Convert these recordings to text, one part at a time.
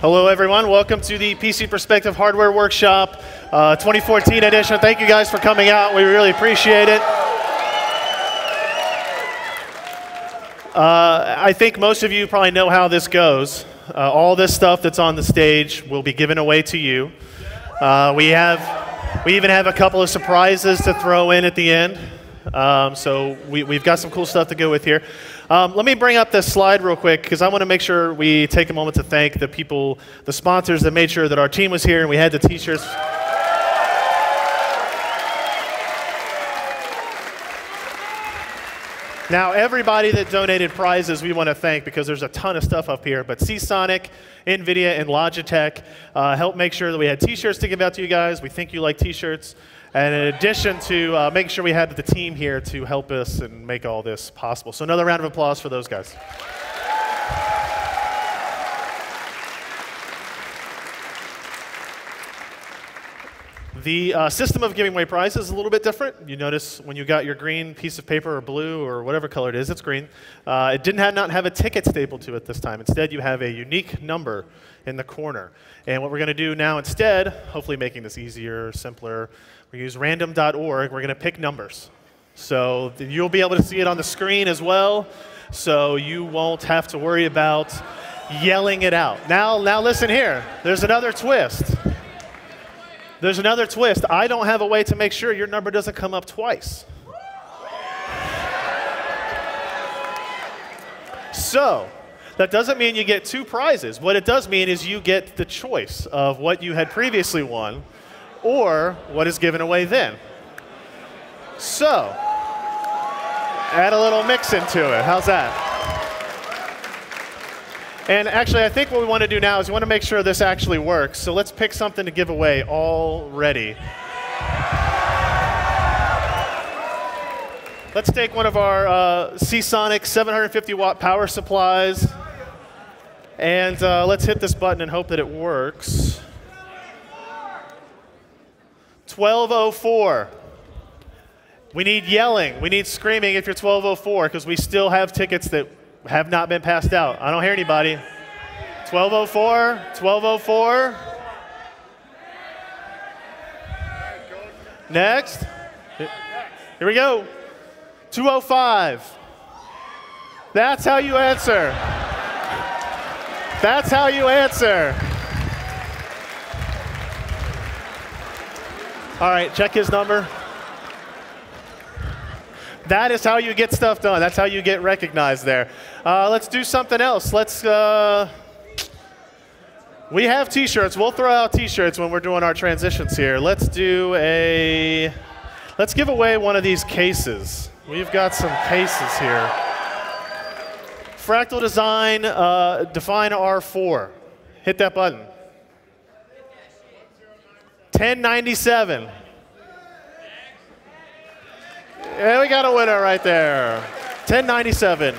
Hello, everyone. Welcome to the PC Perspective Hardware Workshop 2014 edition. Thank you guys for coming out. We really appreciate it. I think most of you probably know how this goes. All this stuff that's on the stage will be given away to you. We even have a couple of surprises to throw in at the end. So we've got some cool stuff to go with here. Let me bring up this slide real quick because I want to make sure we take a moment to thank the people, the sponsors that made sure that our team was here and we had the t-shirts. Now, everybody that donated prizes we want to thank because there's a ton of stuff up here, but Seasonic, NVIDIA, and Logitech helped make sure that we had t-shirts to give out to you guys. We think you like t-shirts. And in addition to making sure we had the team here to help us and make all this possible. So another round of applause for those guys. The system of giving away prizes is a little bit different. You notice when you got your green piece of paper or blue or whatever color it is, it's green. It did not have a ticket stapled to it this time. Instead, you have a unique number in the corner. And what we're going to do now instead, hopefully making this easier, simpler, we use random.org. We're going to pick numbers. So you'll be able to see it on the screen as well, so you won't have to worry about yelling it out. Now listen here. There's another twist. There's another twist. I don't have a way to make sure your number doesn't come up twice. So that doesn't mean you get two prizes. What it does mean is you get the choice of what you had previously won or what is given away then. So add a little mix into it. How's that? And actually, I think what we want to do now is we want to make sure this actually works. So let's pick something to give away already. Let's take one of our Seasonic 750-watt power supplies. And let's hit this button and hope that it works. 1204. We need yelling. We need screaming if you're 1204 because we still have tickets that have not been passed out. I don't hear anybody. 1204, 1204. Next. Here we go. 205. That's how you answer. That's how you answer. All right, check his number. That is how you get stuff done. That's how you get recognized there. Let's do something else. We have t-shirts. We'll throw out t-shirts when we're doing our transitions here. Let's give away one of these cases. We've got some cases here. Fractal Design, Define R4. Hit that button. 1097. Yeah, we got a winner right there. 1097.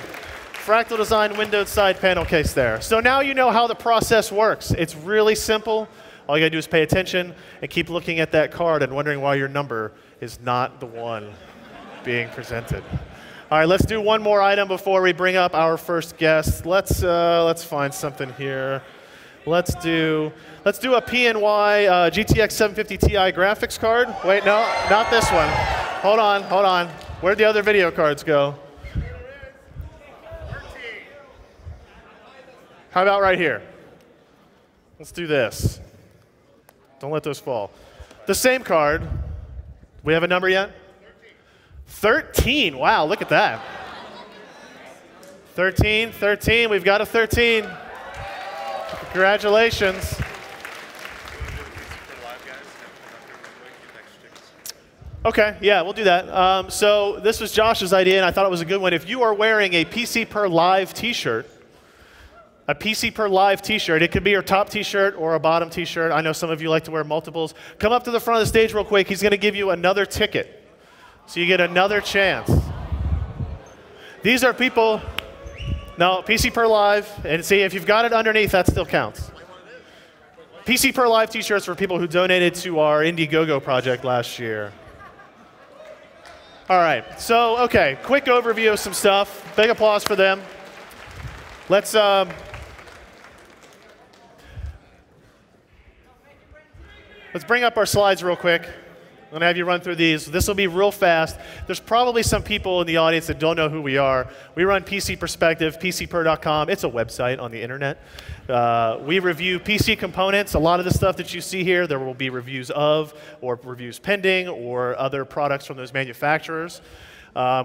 Fractal Design windowed side panel case there. So now you know how the process works. It's really simple. All you got to do is pay attention and keep looking at that card and wondering why your number is not the one being presented. All right, let's do one more item before we bring up our first guest. Let's find something here. Let's do a PNY GTX 750 Ti graphics card. Wait, no, not this one. Hold on. Where'd the other video cards go? How about right here? Let's do this. Don't let those fall. The same card. We have a number yet? 13. Wow, look at that. 13. We've got a 13. Congratulations. Okay, yeah, we'll do that. So this was Josh's idea, and I thought it was a good one. If you are wearing a PC Per Live t-shirt, it could be your top t-shirt or a bottom t-shirt. I know some of you like to wear multiples. Come up to the front of the stage real quick. He's going to give you another ticket. So you get another chance. These are people, no, PC Per Live, and see, if you've got it underneath, that still counts. PC Per Live t-shirts for people who donated to our Indiegogo project last year. All right, so, okay, quick overview of some stuff. Big applause for them. Let's let's bring up our slides real quick. I'm going to have you run through these. This will be real fast. There's probably some people in the audience that don't know who we are. We run PC Perspective, PCPer.com. It's a website on the internet. We review PC components. A lot of the stuff that you see here, there will be reviews of, or reviews pending, or other products from those manufacturers.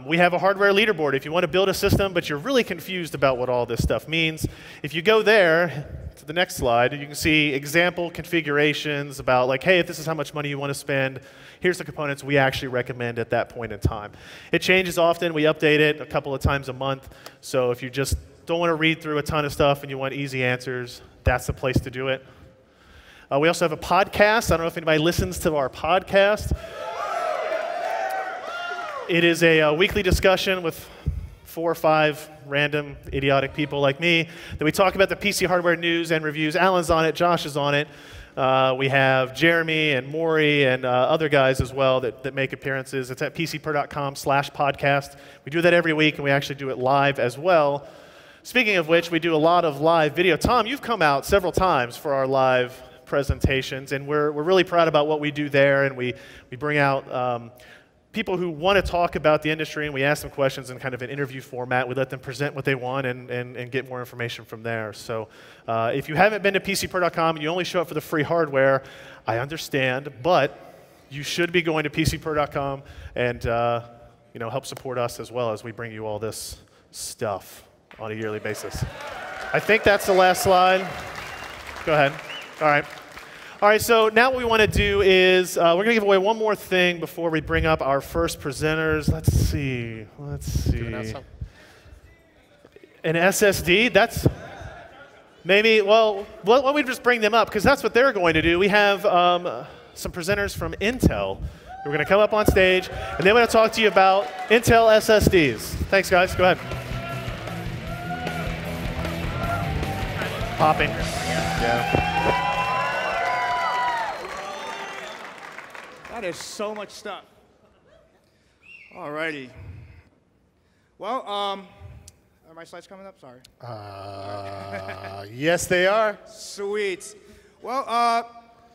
We have a hardware leaderboard. If you want to build a system, but you're really confused about what all this stuff means, if you go there, to the next slide, you can see example configurations about like, hey, if this is how much money you want to spend, here's the components we actually recommend at that point in time. It changes often. We update it a couple of times a month. So if you just don't want to read through a ton of stuff and you want easy answers, that's the place to do it. We also have a podcast. I don't know if anybody listens to our podcast. It is a weekly discussion with 4 or 5 random idiotic people like me that we talk about the PC hardware news and reviews. Alan's on it, Josh is on it. We have Jeremy and Maury and other guys as well that make appearances. It's at pcper.com/podcast. We do that every week, and we actually do it live as well. Speaking of which, we do a lot of live video. Tom, you've come out several times for our live presentations, and we're really proud about what we do there, and we bring out people who want to talk about the industry, and we ask them questions in kind of an interview format. We let them present what they want and get more information from there. So if you haven't been to PCPer.com and you only show up for the free hardware, I understand, but you should be going to PCPer.com and help support us as well as we bring you all this stuff on a yearly basis. I think that's the last slide. Go ahead. All right. All right, so now what we want to do is we're going to give away one more thing before we bring up our first presenters. Let's see. An SSD? That's maybe, well, why don't we just bring them up, because that's what they're going to do. We have some presenters from Intel who are going to come up on stage, and they're going to talk to you about Intel SSDs. Thanks, guys. Go ahead. Popping. Yeah. That is so much stuff. Alrighty. Well, are my slides coming up? Sorry. Yes, they are. Sweet. Well,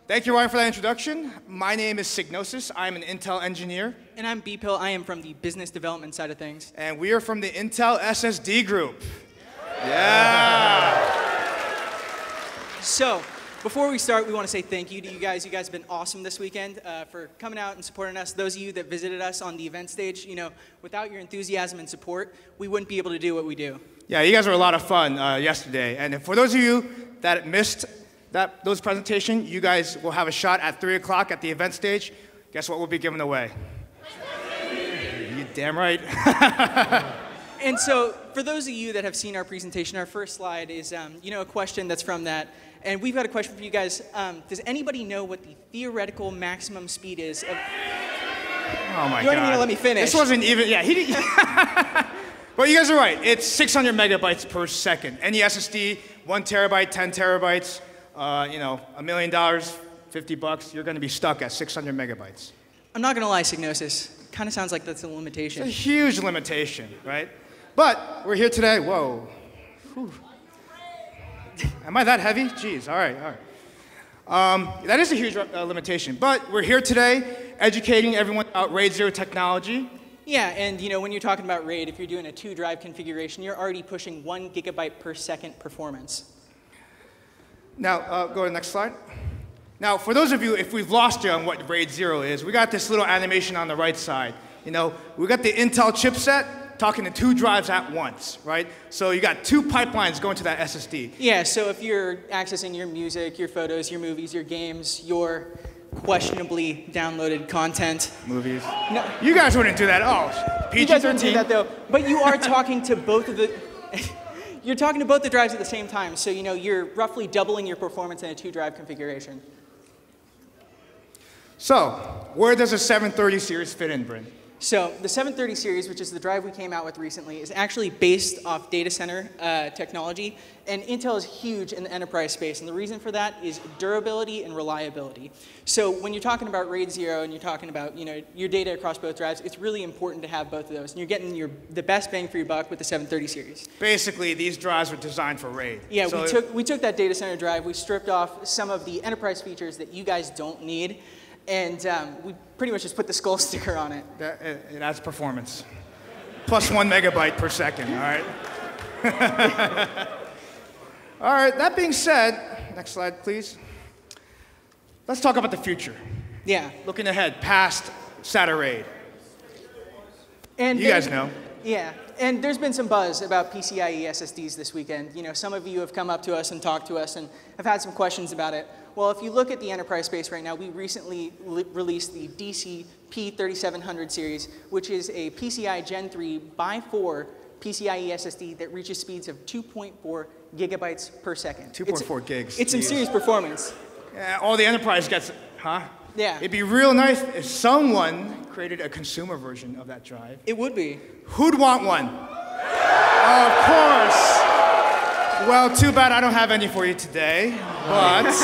thank you, Ryan, for that introduction. My name is Signosis. I'm an Intel engineer. And I'm B-Pill. I am from the business development side of things. And we are from the Intel SSD group. Yeah. So, before we start, we want to say thank you to you guys. You guys have been awesome this weekend for coming out and supporting us. Those of you that visited us on the event stage, without your enthusiasm and support, we wouldn't be able to do what we do. Yeah, you guys were a lot of fun yesterday. And for those of you that missed those presentations, you guys will have a shot at 3 o'clock at the event stage. Guess what we'll be giving away? You damn right. And so, for those of you that have seen our presentation, our first slide is, a question that's from that. And we've got a question for you guys. Does anybody know what the theoretical maximum speed is of... Oh my God. You aren't even gonna let me finish. This wasn't even, yeah, he didn't. But you guys are right. It's 600 megabytes per second. Any SSD, 1 terabyte, 10 terabytes, $1 million, $50, you're gonna be stuck at 600 megabytes. I'm not gonna lie, Signosis. Kind of sounds like that's a limitation. It's a huge limitation, right? But we're here today, whoa. Whew. Am I that heavy? Jeez, all right. That is a huge limitation. But we're here today educating everyone about RAID 0 technology. Yeah, and when you're talking about RAID, if you're doing a 2-drive configuration, you're already pushing 1 gigabyte per second performance. Now, go to the next slide. Now, for those of you, if we've lost you on what RAID 0 is, we got this little animation on the right side. We got the Intel chipset talking to 2 drives at once, right? So you got 2 pipelines going to that SSD. Yeah, so if you're accessing your music, your photos, your movies, your games, your questionably downloaded content. Movies. No. You guys wouldn't do that. Oh, PG-13. You guys wouldn't do that, though. But you are talking to both of the... You're talking to both the drives at the same time, so you're roughly doubling your performance in a 2-drive configuration. So, where does a 730 series fit in, Bryn? So the 730 series, which is the drive we came out with recently, is actually based off data center technology. And Intel is huge in the enterprise space. And the reason for that is durability and reliability. So when you're talking about RAID 0 and you're talking about your data across both drives, it's really important to have both of those. And you're getting the best bang for your buck with the 730 series. Basically, these drives were designed for RAID. Yeah, so we took that data center drive, we stripped off some of the enterprise features that you guys don't need, and we pretty much just put the skull sticker on it. It adds performance. Plus 1 megabyte per second, all right? All right, that being said, next slide, please. Let's talk about the future. Yeah. Looking ahead, past SATA RAID. And you guys know. Yeah, and there's been some buzz about PCIe SSDs this weekend. Some of you have come up to us and talked to us and have had some questions about it. Well, if you look at the enterprise space right now, we recently released the DC P3700 series, which is a PCI Gen 3 by 4 PCIe SSD that reaches speeds of 2.4 gigabytes per second. 2.4 gigs. It's some serious performance. Yeah, all the enterprise gets, huh? Yeah. It'd be real nice if someone created a consumer version of that drive. It would be. Who'd want one? Of course. Well, too bad I don't have any for you today. But,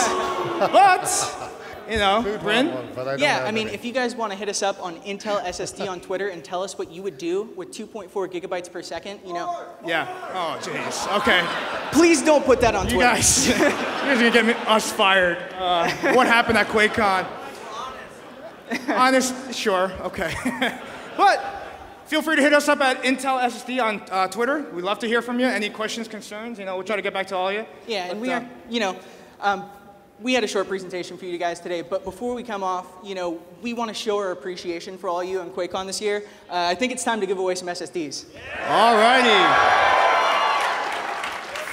Bryn? Yeah, I mean, if you guys want to hit us up on Intel SSD on Twitter and tell us what you would do with 2.4 gigabytes per second, Yeah. Oh, jeez. Okay. Please don't put that on Twitter. You guys are going to get us fired. What happened at Quakecon? Honest, sure, okay. But feel free to hit us up at Intel SSD on Twitter. We'd love to hear from you. Any questions, concerns? We'll try to get back to all of you. Yeah, and we are, we had a short presentation for you guys today, but before we come off, we want to show our appreciation for all you on Quakecon this year. I think it's time to give away some SSDs. All righty.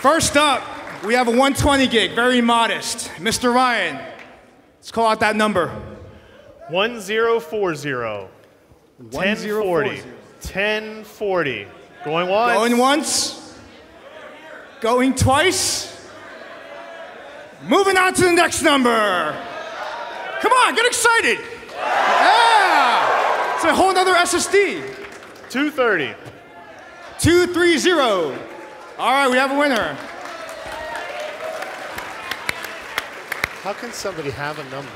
First up, we have a 120 gig, very modest. Mr. Ryan, let's call out that number. 1040. 1040. 1040. Going once. Going once. Going twice. Moving on to the next number. Come on, get excited. Yeah. It's a whole nother SSD. 230. 230. All right, we have a winner. How can somebody have a number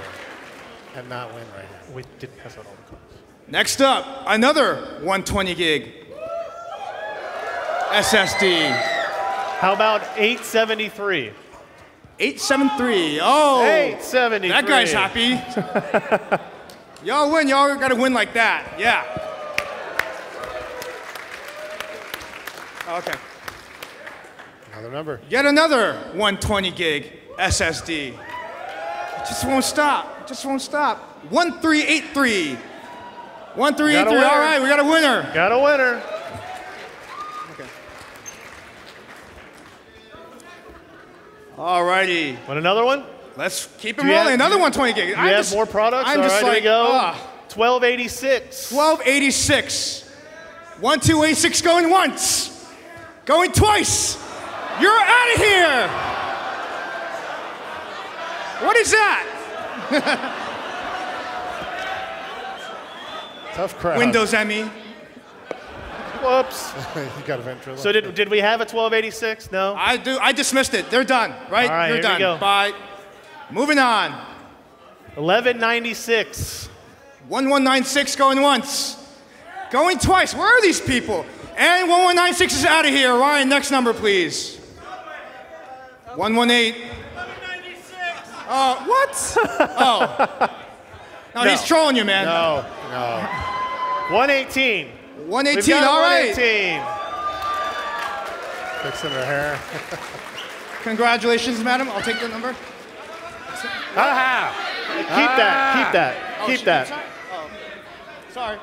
and not win right now? We did pass out all the cards. Next up, another 120 gig SSD. How about 873? 873. Oh, 873. That guy's happy. Y'all win. Y'all got to win like that. Yeah. Okay. Another number. Yet another 120 gig SSD. It just won't stop. Just won't stop. 1383. 1383. All right, we got a winner. Got a winner. Okay. All righty. Want another one? Let's keep it rolling. Another 120 gig. Do you have more products? I'm all just right, like, here we go. 1286. 1286. 1286 going once. Going twice. You're out of here. What is that? Tough crowd. Windows ME. Whoops. You got a ventriloquist. So did we have a 1286? No? I dismissed it. They're done, right? All right, They're here done. we go. Bye. Moving on. 1196. 1196 going once. Going twice. Where are these people? And 1196 is out of here. Ryan, next number, please. 118. 1196. What? Oh. No, he's trolling you, man. No. 118. 118, all right. 118. Fixing her hair. Congratulations, madam. I'll take the number. Aha! Keep that. Keep that. Oh. Sorry.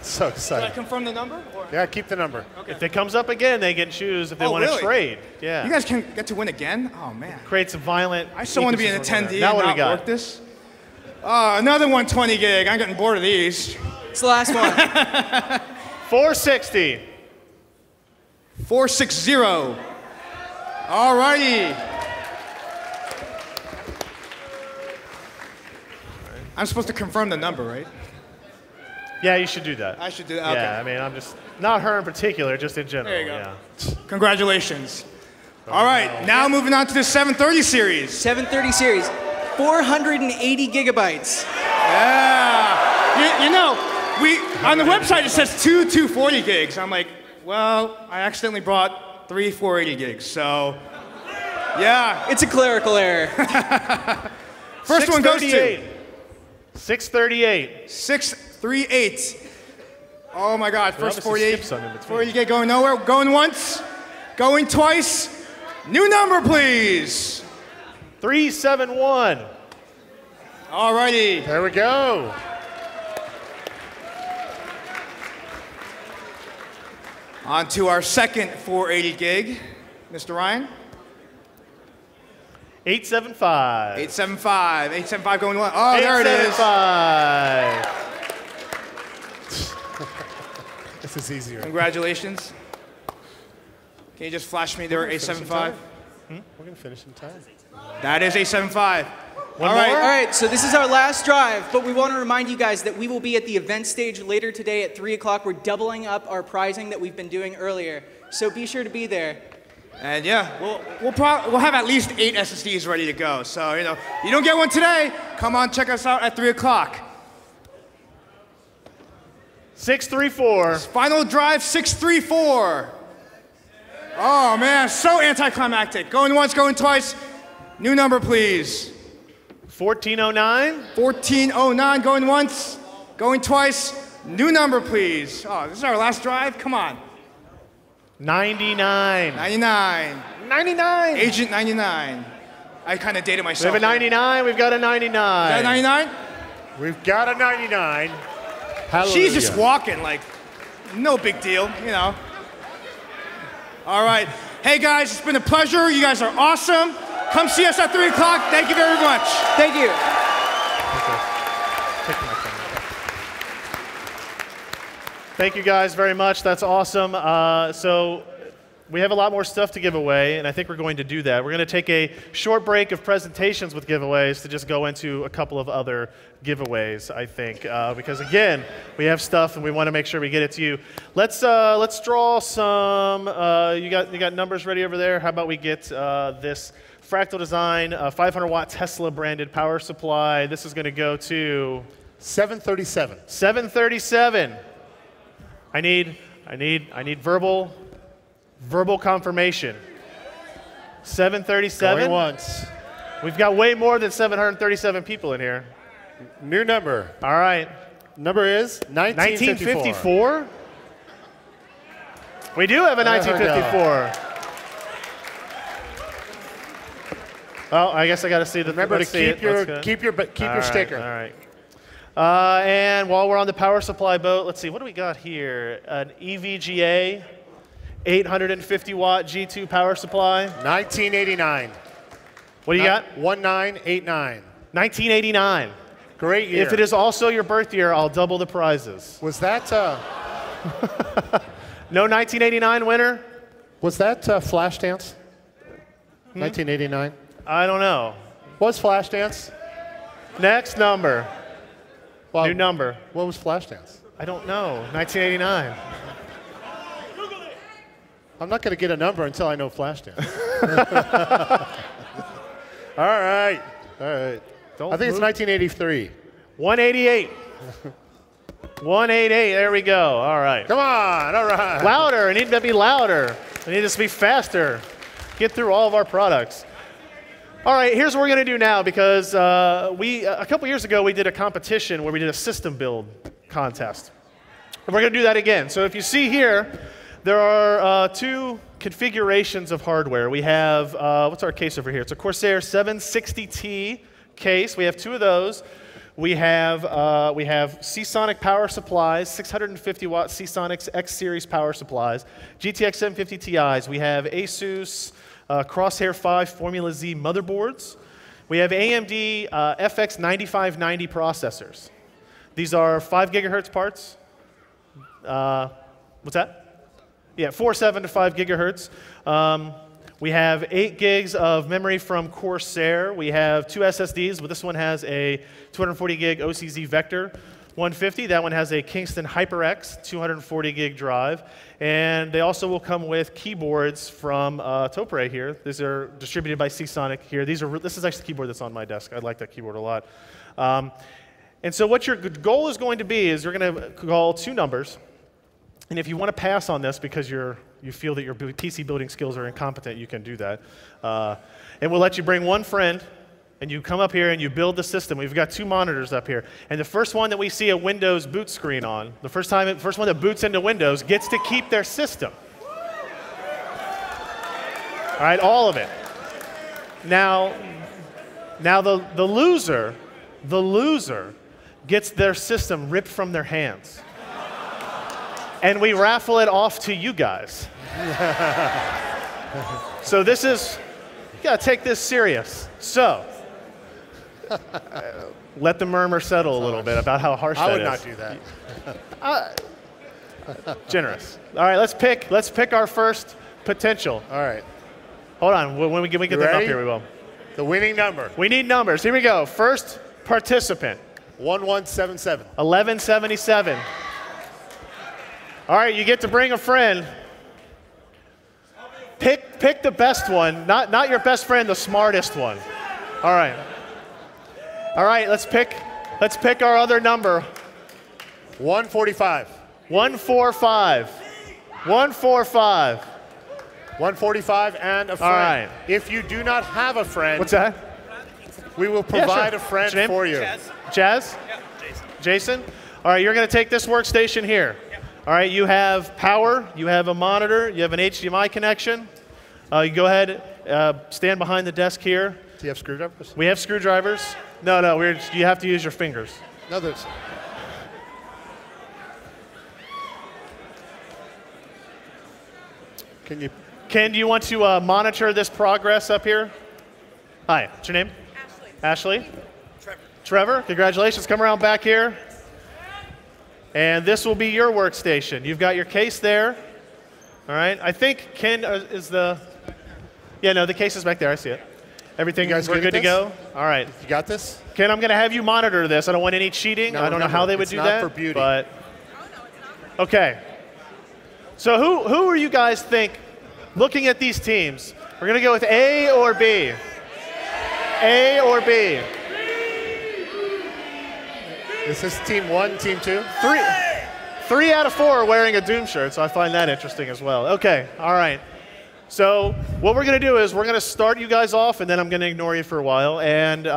So Did I excited. confirm the number? Or? Yeah, keep the number. Okay. If it comes up again, they can choose if they want really? to trade. Yeah. You guys can get to win again? Oh, man. Creates a violent. I still want to be an ecosystem over attendee there. Now and what do we not got? work this. Another 120 gig. I'm getting bored of these. It's the last one. 460. 460. All righty. I'm supposed to confirm the number, right? Yeah, you should do that. I should do that. Okay. Yeah, I mean, I'm just not her in particular, just in general. There you go. Yeah. Congratulations. All right, now moving on to the 730 series. 730 series, 480 gigabytes. Yeah. You know, on the website it says 240 gigs. I'm like, well, I accidentally brought 3 480 gigs, so yeah. It's a clerical error. First one goes to 638. 638. Oh my God, first obviously 48. skipped some in between. 48 gig going nowhere. Going once, going twice. New number, please. 371. All righty. There we go. On to our second 480 gig. Mr. Ryan. 875. 875. 875 going one. Oh, there it is. 875. This is easier. Congratulations. Can you just flash me their 875? We're going to finish in time. That is 875. One All right. more? All right, so this is our last drive, but we want to remind you guys that we will be at the event stage later today at 3 o'clock. We're doubling up our prizing that we've been doing earlier, so be sure to be there. And yeah, we'll have at least 8 SSDs ready to go. So, you know, you don't get one today, come on, check us out at 3 o'clock. 634. Final drive, 634. Oh man, so anticlimactic. Going once, going twice. New number, please. 1409. 1409, going once, going twice. New number, please. Oh, this is our last drive? Come on. 99. 99. 99. Agent 99. I kind of dated We myself. have a 99. We've got a 99. Is that 99? We've got a 99. Hallelujah. She's just walking like, no big deal, you know. All right. Hey, guys, it's been a pleasure. You guys are awesome. Come see us at 3 o'clock. Thank you very much. Thank you. Thank you guys very much. That's awesome. So we have a lot more stuff to give away, and I think we're going to do that. We're going to take a short break of presentations with giveaways to just go into a couple of other giveaways, I think, because again, we have stuff and we want to make sure we get it to you. Let's draw some. You got numbers ready over there? How about we get this Fractal Design 500-watt Tesla branded power supply? This is going to go to 737. 737. I need verbal confirmation. 737. Going once. We've got way more than 737 people in here. New number. All right. Number is 1954. 1954? We do have a 1954. Oh, I guess I got to see the. Remember to keep your All sticker. Right, all right. And while we're on the power supply boat, let's see, what do we got here? An EVGA 850-watt G2 power supply. 1989. What do you got? 1989. 1989. Great year. If it is also your birth year, I'll double the prizes. Was that No 1989 winner? was that Flashdance? 1989. I don't know. Was Flashdance? Next number. Well, New number. What was Flashdance? I don't know. 1989. I'm not going to get a number until I know Flashdance. All right. All right. I think it's 1983. 188. 188. There we go. All right. Come on. All right. Louder. I need to be louder. I need this to be faster. Get through all of our products. All right, here's what we're going to do now, because a couple years ago we did a competition where we did a system build contest. And we're going to do that again. So if you see here, there are 2 configurations of hardware. We have, what's our case over here? It's a Corsair 760T case. We have 2 of those. We have Seasonic power supplies, 650-watt Seasonic X series power supplies, GTX 750 Ti's. We have Asus Crosshair 5 Formula Z motherboards. We have AMD FX 9590 processors. These are 5 gigahertz parts. What's that? Yeah, 4.7 to 5 gigahertz. We have 8 gigs of memory from Corsair. We have 2 SSDs, but this one has a 240 gig OCZ vector. 150, that one has a Kingston HyperX 240 gig drive. And they also will come with keyboards from Topre here. These are distributed by Seasonic here. This is actually the keyboard that's on my desk. I like that keyboard a lot. And so what your goal is going to be is you're going to call 2 numbers. And if you want to pass on this because you feel that your PC building skills are incompetent, you can do that. And we'll let you bring 1 friend. And you come up here and you build the system. We've got 2 monitors up here. And the first one that we see a Windows boot screen on, the first one that boots into Windows gets to keep their system. All right, all of it. Now the loser gets their system ripped from their hands. And we raffle it off to you guys. So you gotta take this serious. So, let the murmur settle a little bit about how harsh that is. I would not do that. Generous. All right, let's pick our first potential. All right. Hold on. When we get them up here, we will. The winning number. We need numbers. Here we go. First participant. 1177. 1177. All right, you get to bring a friend. Pick the best one. Not your best friend, the smartest one. All right. All right, let's pick our other number. 145. 145. 145. 145 and a friend. All right. If you do not have a friend, What's that? we will provide sure. a friend What's your name? for you. Jazz? Yeah, Jason. Jason? All right, you're going to take this workstation here. Yep. All right, you have power, you have a monitor, you have an HDMI connection. You go ahead, stand behind the desk here. Do you have screwdrivers? We have screwdrivers. No, you have to use your fingers. No, there's. Ken, do you want to monitor this progress up here? Hi, what's your name? Ashley. Ashley? Trevor, congratulations. Come around back here. And this will be your workstation. You've got your case there. All right. I think Ken is the... Yeah, no, the case is back there. I see it. Everything, You guys we're good good at to go? All right. You got this? Ken, I'm going to have you monitor this. I don't want any cheating. No, I don't know remember, how they would it's do not that. for beauty. But okay. So who are you guys think, looking at these teams, we're going to go with A or B? A or B? This is team 1, team 2? 3 out of 4 are wearing a Doom shirt, so I find that interesting as well. Okay, all right. So what we're going to do is we're going to start you guys off, and then I'm going to ignore you for a while. And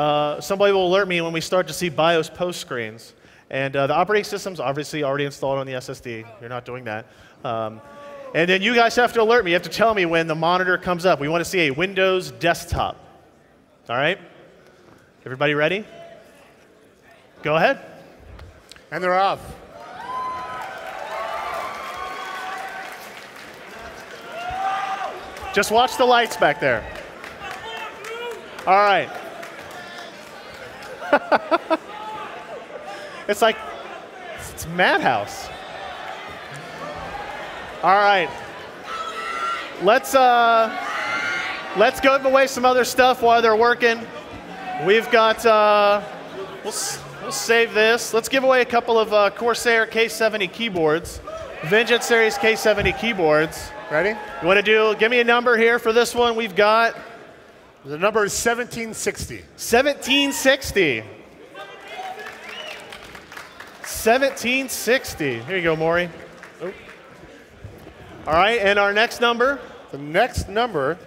somebody will alert me when we start to see BIOS post screens. And the operating system's obviously already installed on the SSD. You're not doing that. And then you guys have to alert me. You have to tell me when the monitor comes up. We want to see a Windows desktop. All right? Everybody ready? Go ahead. And they're off. Just watch the lights back there. All right. It's like, it's madhouse. All right. Let's give away some other stuff while they're working. We've got, we'll save this. Let's give away a couple of Corsair K70 keyboards. Vengeance Series K70 keyboards. Ready? You want to give me a number here for this one. We've got... The number is 1760. 1760. 1760. Here you go, Maury. Oh. All right, and our next number? The next number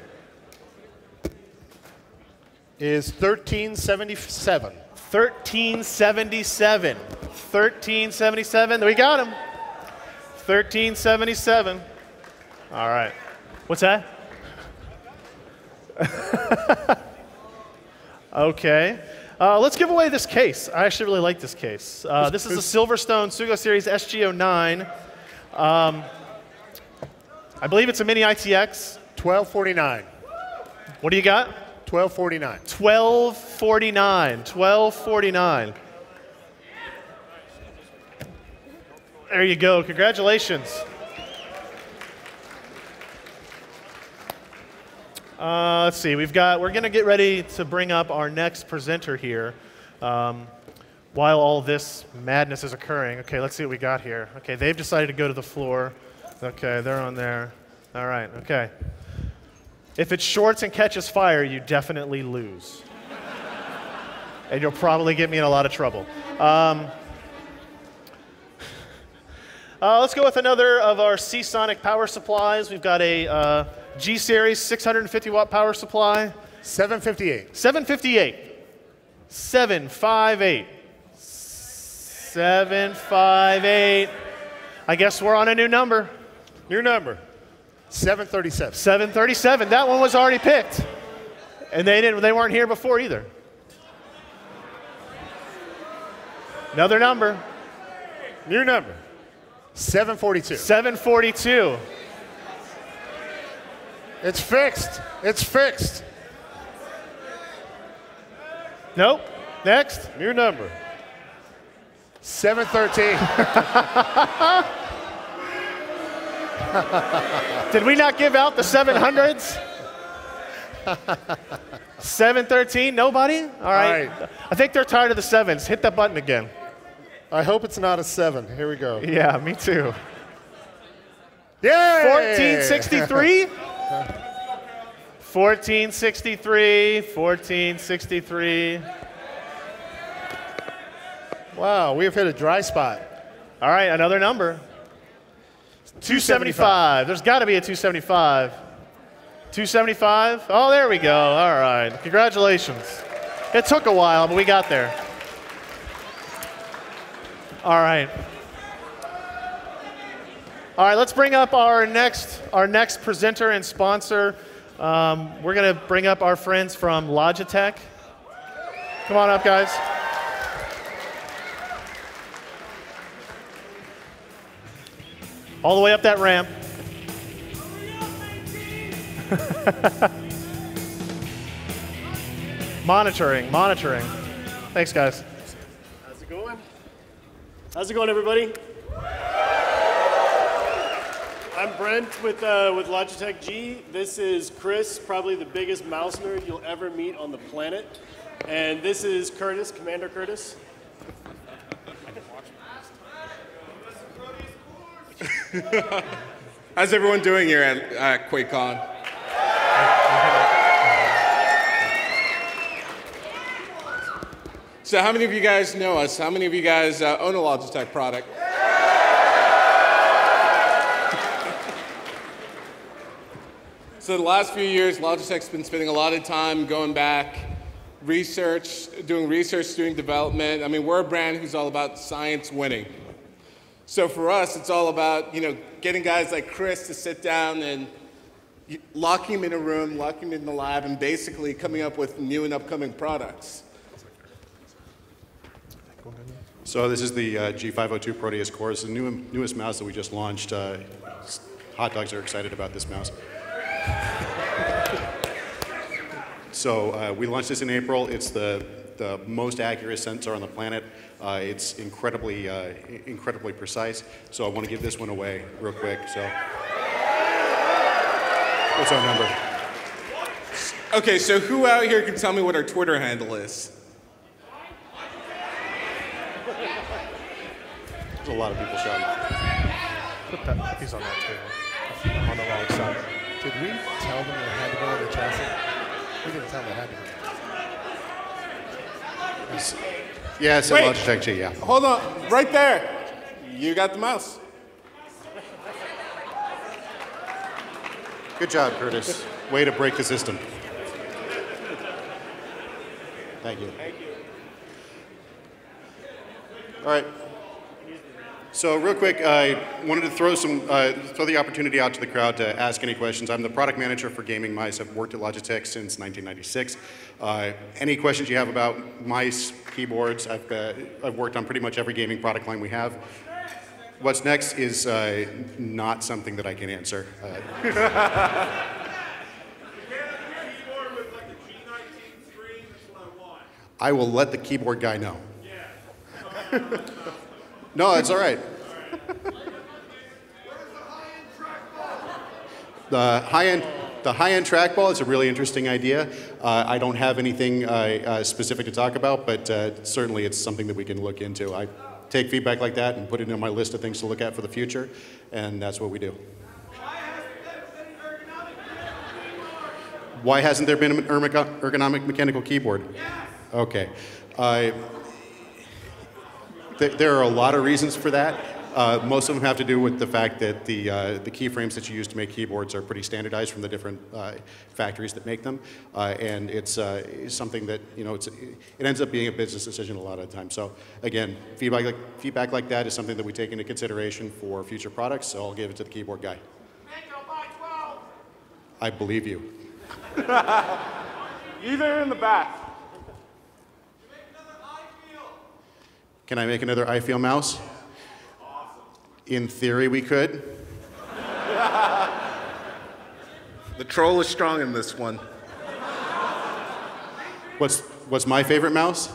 is 1377. 1377. 1377. We got him. 1377. All right. What's that? Okay. Let's give away this case. I actually really like this case. This is a Silverstone Sugo Series SG09. I believe it's a mini ITX. 1249. What do you got? 1249. 1249. 1249. There you go. Congratulations. Let's see. We're going to get ready to bring up our next presenter here. while all this madness is occurring, okay, let's see what we got here. Okay, they've decided to go to the floor. Okay, they're on there. All right, okay. If it shorts and catches fire, you definitely lose. And you'll probably get me in a lot of trouble. Let's go with another of our Seasonic power supplies. We've got a G-Series 650 watt power supply. 758. 758. 758. 758. I guess we're on a new number. New number. 737. 737. That one was already picked. And they weren't here before either. Another number. New number. 742. 742. It's fixed. It's fixed. Nope. Next. New number. 713. Did we not give out the 700s? 713. Nobody? All right. I think they're tired of the sevens. Hit that button again. I hope it's not a 7. Here we go. Yeah, me too. Yay! 1463. 1463. 1463. Wow, we have hit a dry spot. All right, another number. 275. There's got to be a 275. 275? Oh, there we go. All right. Congratulations. It took a while, but we got there. All right. All right, let's bring up our next presenter and sponsor. We're going to bring up our friends from Logitech. Come on up, guys. All the way up that ramp. Monitoring. Thanks, guys. How's it going? How's it going, everybody? I'm Brent with Logitech G. This is Chris, probably the biggest mouse nerd you'll ever meet on the planet. And this is Curtis, Commander Curtis. How's everyone doing here at Quakecon? So how many of you guys know us? How many of you guys own a Logitech product? So the last few years, Logitech's been spending a lot of time going back, doing development. I mean, we're a brand who's all about science winning. So for us, it's all about, getting guys like Chris to sit down and locking him in a room, locking him in the lab, and basically coming up with new and upcoming products. So this is the G502 Proteus Core. It's the newest mouse that we just launched. Hot dogs are excited about this mouse. So we launched this in April. It's the most accurate sensor on the planet. It's incredibly precise. So I want to give this one away real quick. So what's our number? Okay, so who out here can tell me what our Twitter handle is? There's a lot of people shouting. He's on that table. I'm on the wrong side. Did we tell them they had to go on the chassis? We didn't tell them they had to go. Yeah, it's a Wait. Logitech G, yeah. Hold on, right there. You got the mouse. Good job, Curtis. Way to break the system. Thank you. Thank you. All right. So real quick, I wanted to throw the opportunity out to the crowd to ask any questions. I'm the product manager for gaming mice. I've worked at Logitech since 1996. Any questions you have about mice, keyboards, I've worked on pretty much every gaming product line we have. What's next is not something that I can answer. I will let the keyboard guy know. No, it's all right. The high-end The high-end trackball is a really interesting idea. I don't have anything specific to talk about, but certainly it's something that we can look into. I take feedback like that and put it in my list of things to look at for the future, and that's what we do. Why hasn't there been an ergonomic mechanical keyboard? Okay. There are a lot of reasons for that. Most of them have to do with the fact that the keyframes that you use to make keyboards are pretty standardized from the different factories that make them, and it's something that it ends up being a business decision a lot of the time. So again, feedback like that is something that we take into consideration for future products. So I'll give it to the keyboard guy. I believe you. Either in the back. Can I make another iFeel mouse? In theory, we could. The troll is strong in this one. What's my favorite mouse?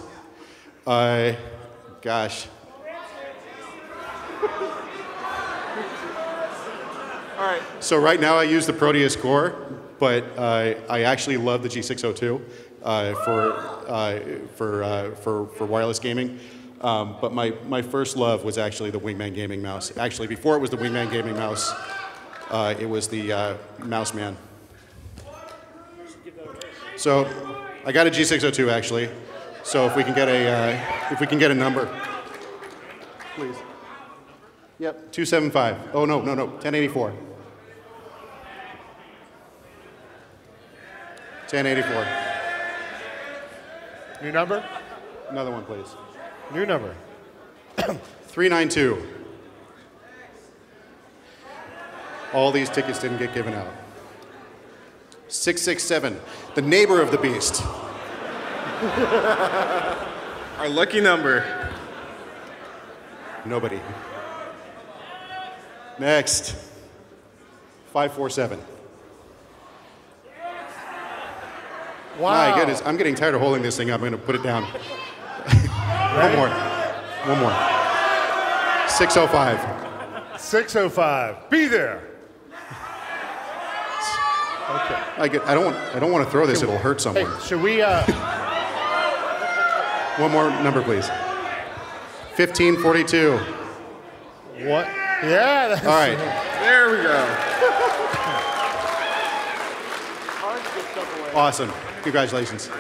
Gosh. All right. So right now I use the Proteus Core, but I actually love the G602 for wireless gaming. But my first love was actually the Wingman gaming mouse. Actually, before it was the Wingman gaming mouse, it was the Mouse Man. So I got a G602 actually. So if we can get a number, please. Yep, 275. Oh no, 1084. 1084. New number? Another one, please. New number. 392. All these tickets didn't get given out. 667. The neighbor of the beast. Our lucky number. Nobody. Next. 547. Wow. My goodness, I'm getting tired of holding this thing up. I'm going to put it down. One more. 605. 605. Be there. Okay. I don't want to throw this. It'll hurt someone. Hey, should we? One more number, please. 1542. What? Yeah. That's All right. There we go. Awesome. Congratulations.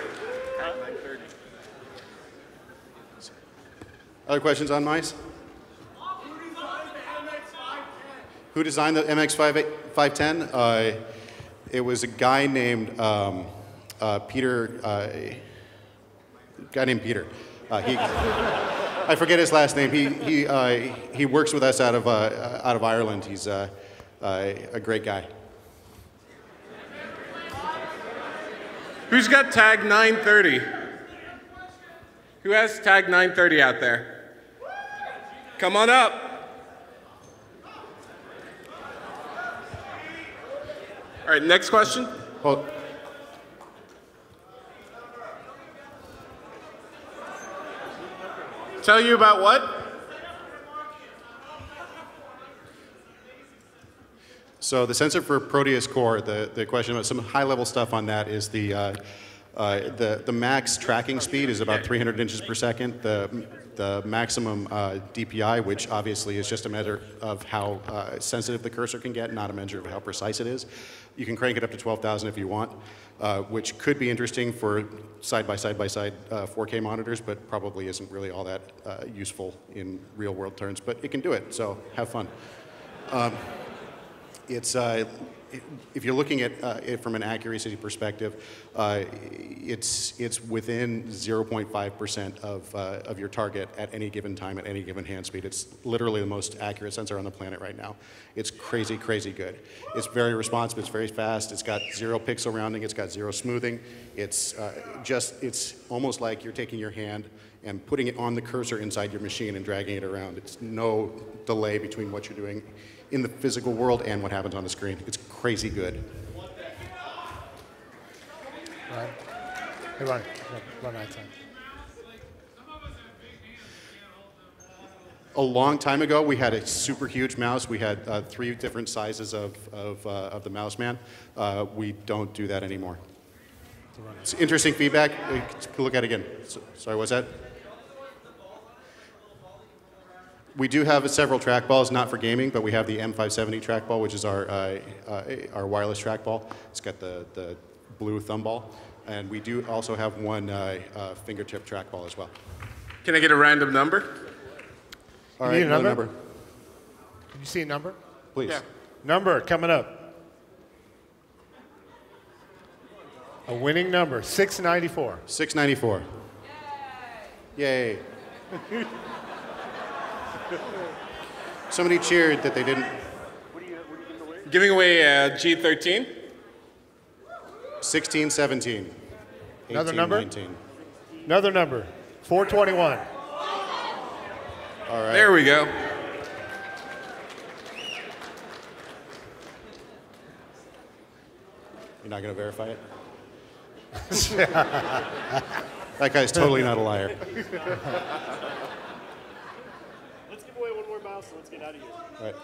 Other questions on mice? Who designed the MX510? It was a guy named Peter. I forget his last name. He works with us out of Ireland. He's a great guy. Who's got tag 930? Who has tag 930 out there? Come on up. All right, next question. Well, Tell you about what? so the sensor for Proteus Core, the question about some high-level stuff on that is the max tracking speed is about 300 inches per second. The maximum DPI, which obviously is just a measure of how sensitive the cursor can get, not a measure of how precise it is. You can crank it up to 12,000 if you want, which could be interesting for side-by-side 4K monitors, but probably isn't really all that useful in real-world terms. But it can do it, so have fun. If you're looking at it from an accuracy perspective, it's within 0.5% of your target at any given time, at any given hand speed. It's literally the most accurate sensor on the planet right now. It's crazy, crazy good. It's very responsive, it's very fast, it's got 0 pixel rounding, it's got 0 smoothing. It's almost like you're taking your hand and putting it on the cursor inside your machine and dragging it around. It's no delay between what you're doing in the physical world and what happens on the screen. It's crazy good. All right. Hey, run out of time. A long time ago, we had a super huge mouse. We had 3 different sizes of the mouse man. We don't do that anymore. It's interesting feedback. Look at it again. Sorry, what's that? We do have several trackballs, not for gaming, but we have the M570 trackball, which is our wireless trackball. It's got the blue thumb ball. And we do also have one fingertip trackball as well. Can I get a random number? All right, no number. Can you see a number? Please. Yeah. Number coming up. A winning number, 694. 694. Yay. Somebody cheered that they didn't. Giving away a G13. 16, 17. Another 18, number? 19. Another number, 421. All right. There we go. You're not going to verify it? That guy's totally not a liar. Let's give away one more mouse and let's get out of here. All right.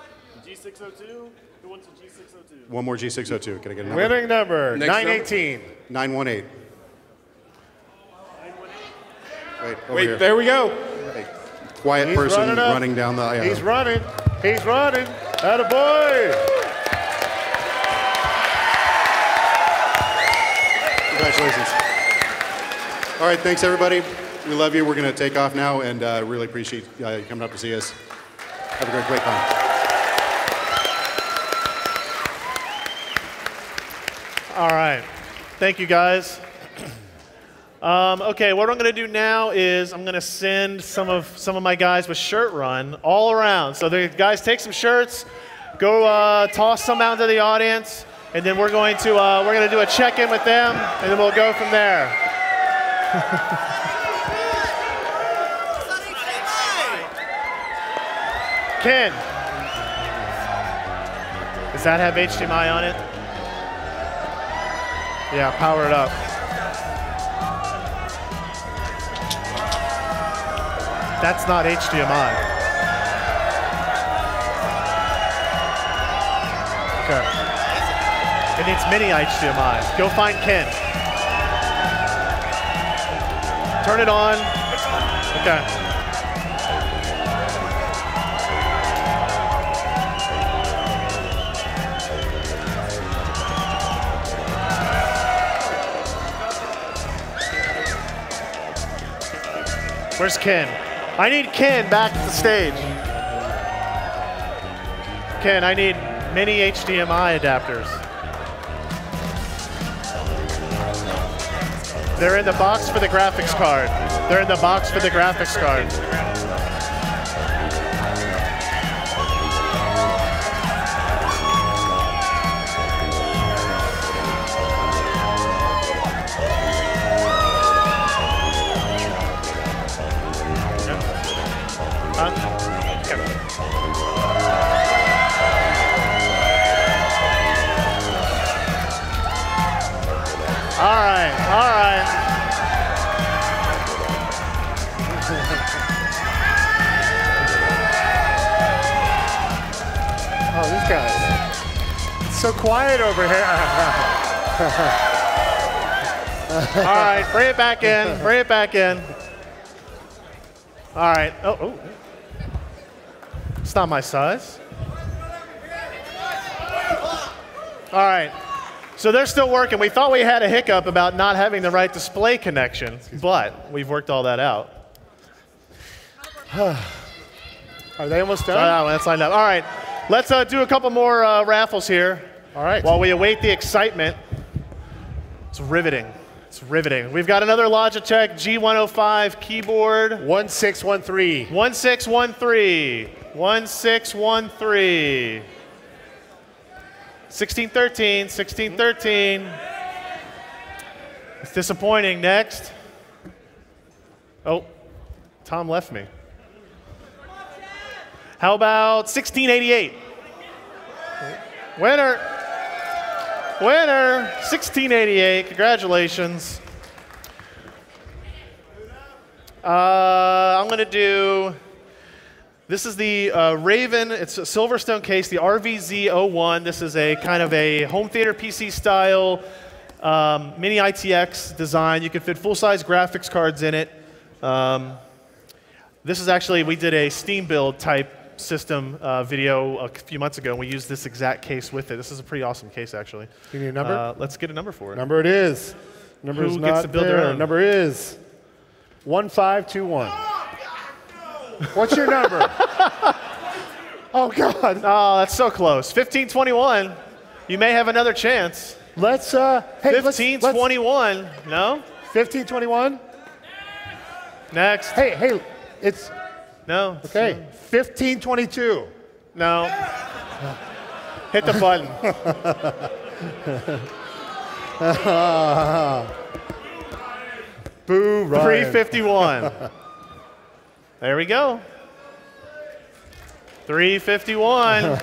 G602. Who wants a G602? One more G602. Can I get a number? Winning number, Next 918. 918. Wait, over Wait, here. there we go. Hey, quiet He's person running up. running down the aisle. He's running. He's running. Attaboy. Congratulations. All right, thanks everybody. We love you. We're going to take off now and really appreciate you coming up to see us. Have a great Quakecon. All right. Thank you, guys. Okay, what I'm going to do now is I'm going to send some of my guys with shirt run all around. So the guys take some shirts, go toss some out to the audience, and then we're going to do a check-in with them, and then we'll go from there. Ken, does that have HDMI on it? Yeah, power it up. That's not HDMI. Okay. It needs mini HDMI. Go find Ken. Turn it on. Okay. Where's Ken? I need Ken back at the stage. Ken, I need mini HDMI adapters. They're in the box for the graphics card. They're in the box for the graphics card. All right, all right. Oh, these guys. It's so quiet over here. All right, bring it back in, bring it back in. All right, oh. It's not my size. All right. So they're still working. We thought we had a hiccup about not having the right display connection, but we've worked all that out. Are they almost done? That's lined up. All right, let's do a couple more raffles here. All right. While we await the excitement. It's riveting. It's riveting. We've got another Logitech G105 keyboard. 1613. 1613. 1613. 1613, 1613. It's disappointing. Next. Oh, Tom left me. How about 1688? Winner. Winner, 1688. Congratulations. I'm going to do This is the Raven. It's a Silverstone case, the RVZ01. This is a kind of a home theater PC style mini ITX design. You can fit full-size graphics cards in it. This is actually, we did a Steam build type system video a few months ago, and we used this exact case with it. This is a pretty awesome case, actually. You need a number? Let's get a number for it. Number it is. Number is Who gets not to build their there. own? Number is 1521. What's your number? Oh, God. Oh, that's so close. 1521. You may have another chance. Let's, hey, 1521. No? 1521? Next. Hey, it's, No. okay. 1522. No. Hit the button. Boo, Ryan. 351. There we go. 351.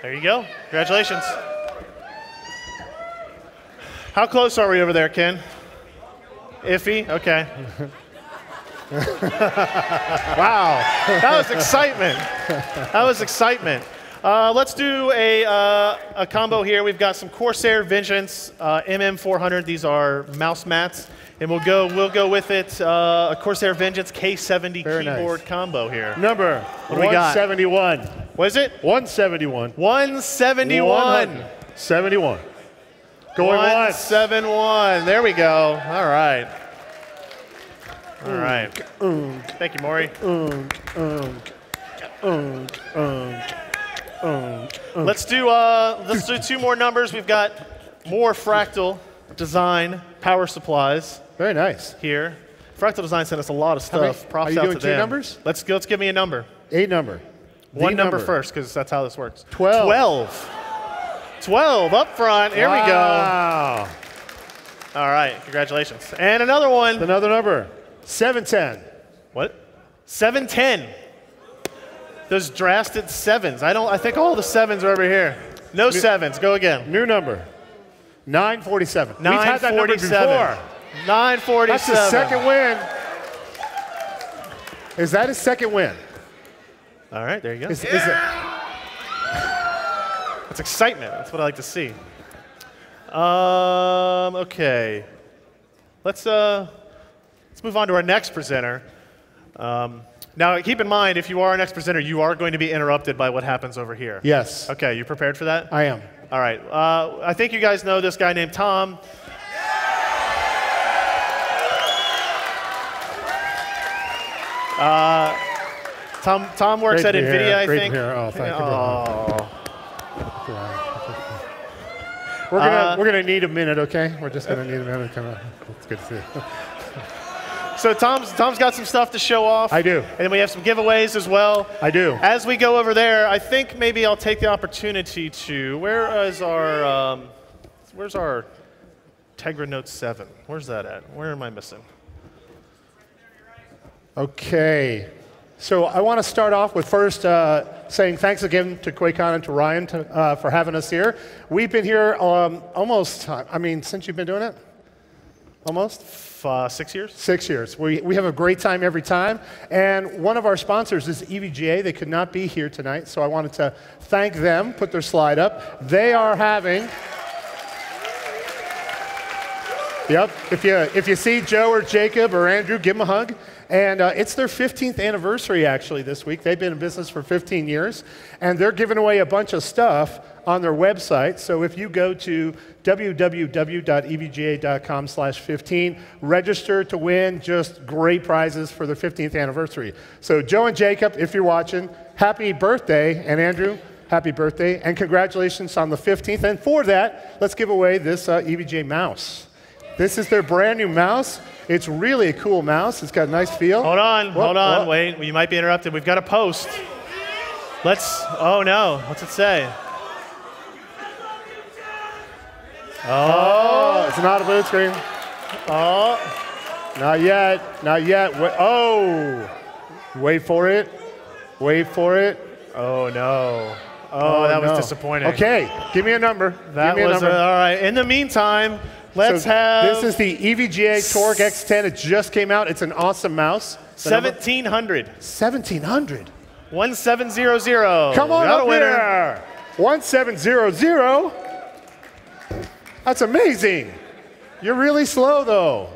There you go. Congratulations. How close are we over there, Ken? Iffy? Okay. Wow. That was excitement. That was excitement. Let's do a combo here. We've got some Corsair Vengeance MM400. These are mouse mats. And we'll go with it, a Corsair Vengeance K70 Very keyboard nice. combo here. Number What do we got? 171. What is it? 171. 171. 71. Going once. 171. There we go. All right. All right. Thank you, Maury. Let's do two more numbers. We've got more Fractal Design power supplies. Very nice. Here. Fractal Design sent us a lot of stuff. Props are you out doing to two them. numbers? Let's give me a number. A number. One number first, because that's how this works. 12. 12. 12 up front. Here we go. Wow. All right. Congratulations. And another one. Another number. 710. What? 710. Those drastic sevens. I think all the sevens are over here. No sevens. Go again. New number. 947. We've had that number 947. before. 947. That's his second win. Is that his second win? All right, there you go. Is it? That's excitement. That's what I like to see. Okay. Let's move on to our next presenter. Now, keep in mind, if you are our next presenter, you are going to be interrupted by what happens over here. Yes. Okay, you prepared for that? I am. All right. I think you guys know this guy named Tom. Tom works at NVIDIA, I think. Oh, thank you. Oh. We're gonna need a minute, okay? We're just gonna need a minute. Come on. It's good to see you. So Tom's got some stuff to show off. I do. And then we have some giveaways as well. I do. As we go over there, I think maybe I'll take the opportunity to, where's our Tegra Note 7? Where's that at? Where am I missing? Okay. So I want to start off with first saying thanks again to Quakecon and to Ryan for having us here. We've been here almost, since you've been doing it? Almost? 6 years? 6 years. We have a great time every time. And one of our sponsors is EVGA. They could not be here tonight, so I wanted to thank them, put their slide up. They are having... Yep, if you see Joe or Jacob or Andrew, give them a hug. And it's their 15th anniversary, actually, this week. They've been in business for 15 years. And they're giving away a bunch of stuff on their website. So if you go to www.evga.com/15, register to win just great prizes for their 15th anniversary. So Joe and Jacob, if you're watching, happy birthday. And Andrew, happy birthday. And congratulations on the 15th. And for that, let's give away this EVGA mouse. This is their brand new mouse. It's really a cool mouse. It's got a nice feel. Hold on, wait. You might be interrupted. We've got a post. Oh no, what's it say? Oh, it's not a blue screen. Oh. Not yet, not yet. Wait for it. Wait for it. Oh no. Oh, that was disappointing. Okay, give me a number. That was all right. In the meantime, Let's have... This is the EVGA Torque X10. It just came out. It's an awesome mouse. 1,700. 1,700. 1700. Come on Got up here. 1700. That's amazing. You're really slow, though.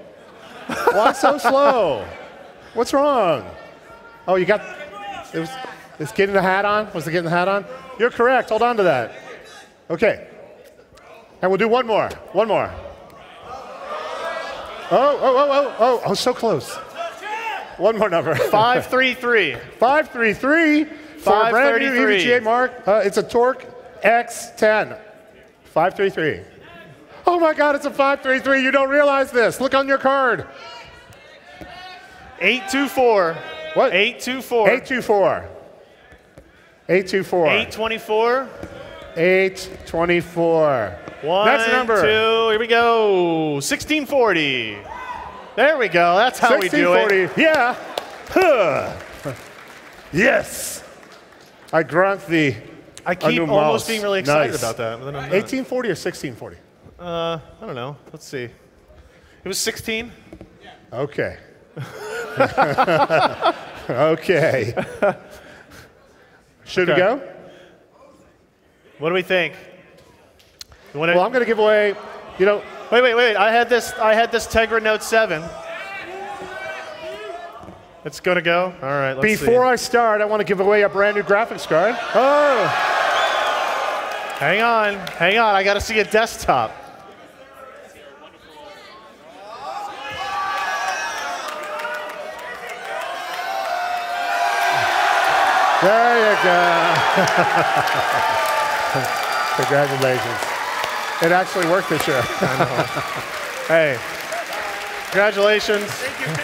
Why so slow? What's wrong? Oh, you got... Is getting the hat on? Was it getting the hat on? You're correct. Hold on to that. Okay. And we'll do one more. One more. Oh, so close. One more number. 533. 533 for a brand new EVGA Mark. It's a Torque X10. 533. Oh my God, it's a 533. You don't realize this. Look on your card. 824. What? 824. 824. 824. 824. 824. Next number. 2, here we go. 1640. There we go. That's how we do it. Yeah. Huh. Yes. I grant thee. I keep almost being really excited about that. But then I'm not. 1840 or 1640? I don't know. Let's see. It was 16. Okay. Okay. Should we go? What do we think? Well, I'm going to give away, you know. Wait. I had this Tegra Note 7. It's going to go? All right, let's see. Before I start, I want to give away a brand new graphics card. Oh. Hang on. I got to see a desktop. There you go. Congratulations. It actually worked this year. I know. Hey, congratulations.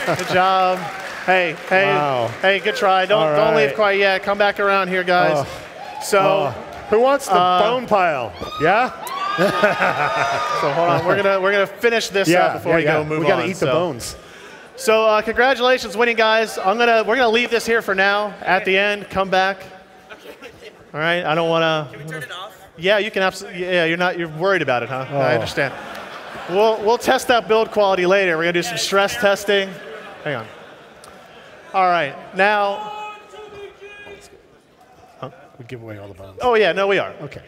Good job. Hey, wow. Hey, good try. Don't leave quite yet. Come back around here, guys. Who wants the bone pile? Yeah? So hold on. We're gonna finish this up before we go move on. We gotta eat the bones. So congratulations, winning guys. We're gonna leave this here for now. At the end, come back. All right. I don't want to. Can we turn it off? Yeah, you can absolutely. Yeah, you're worried about it, huh? Oh. I understand. We'll test that build quality later. We're gonna do some stress testing. Hang on. All right. Now. Huh? We give away all the bones. Oh yeah. No, we are. Okay.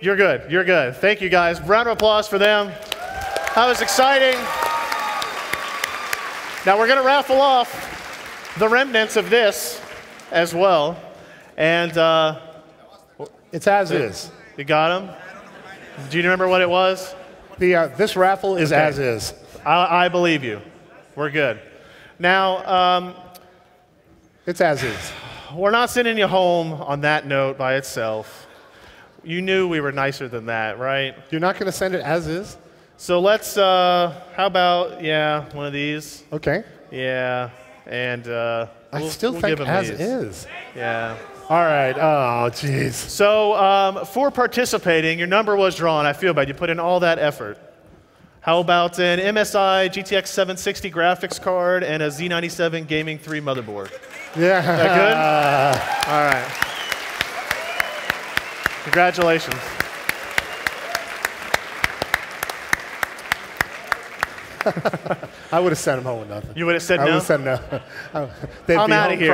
You're good. You're good. Thank you guys. Round of applause for them. That was exciting. Now we're going to raffle off the remnants of this as well. And it's as is. You got them? Do you remember what it was? This raffle is as is. I believe you. We're good. Now, it's as is. We're not sending you home on that note by itself. You knew we were nicer than that, right? You're not going to send it as is? So let's, how about, one of these? Okay. Yeah, and I still think as is. Yeah. All right. Oh, jeez. So for participating, your number was drawn. I feel bad. You put in all that effort. How about an MSI GTX 760 graphics card and a Z97 Gaming 3 motherboard? Yeah. Is that good? All right. Congratulations. I would have sent him home with nothing. You would have said no? I would have said no. I'm out of here.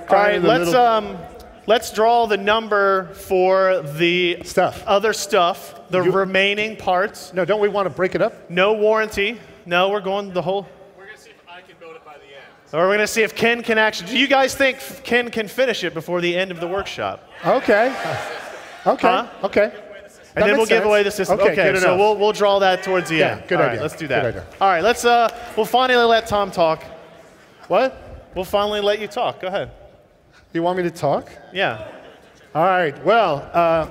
Crying all right, let's draw the number for the other stuff, the remaining parts. No, don't we want to break it up? No warranty. No, we're going the whole. We're going to see if I can build it by the end. Or we're going to see if Ken can actually. Do you guys think Ken can finish it before the end of the workshop? Okay. Okay. Huh? Okay. And then we'll give away the system. Okay, so we'll draw that towards the end. Good All idea. Right, let's do that. Good idea. All right, let's. We'll finally let Tom talk. What? We'll finally let you talk. Go ahead. You want me to talk? Yeah. All right. Well,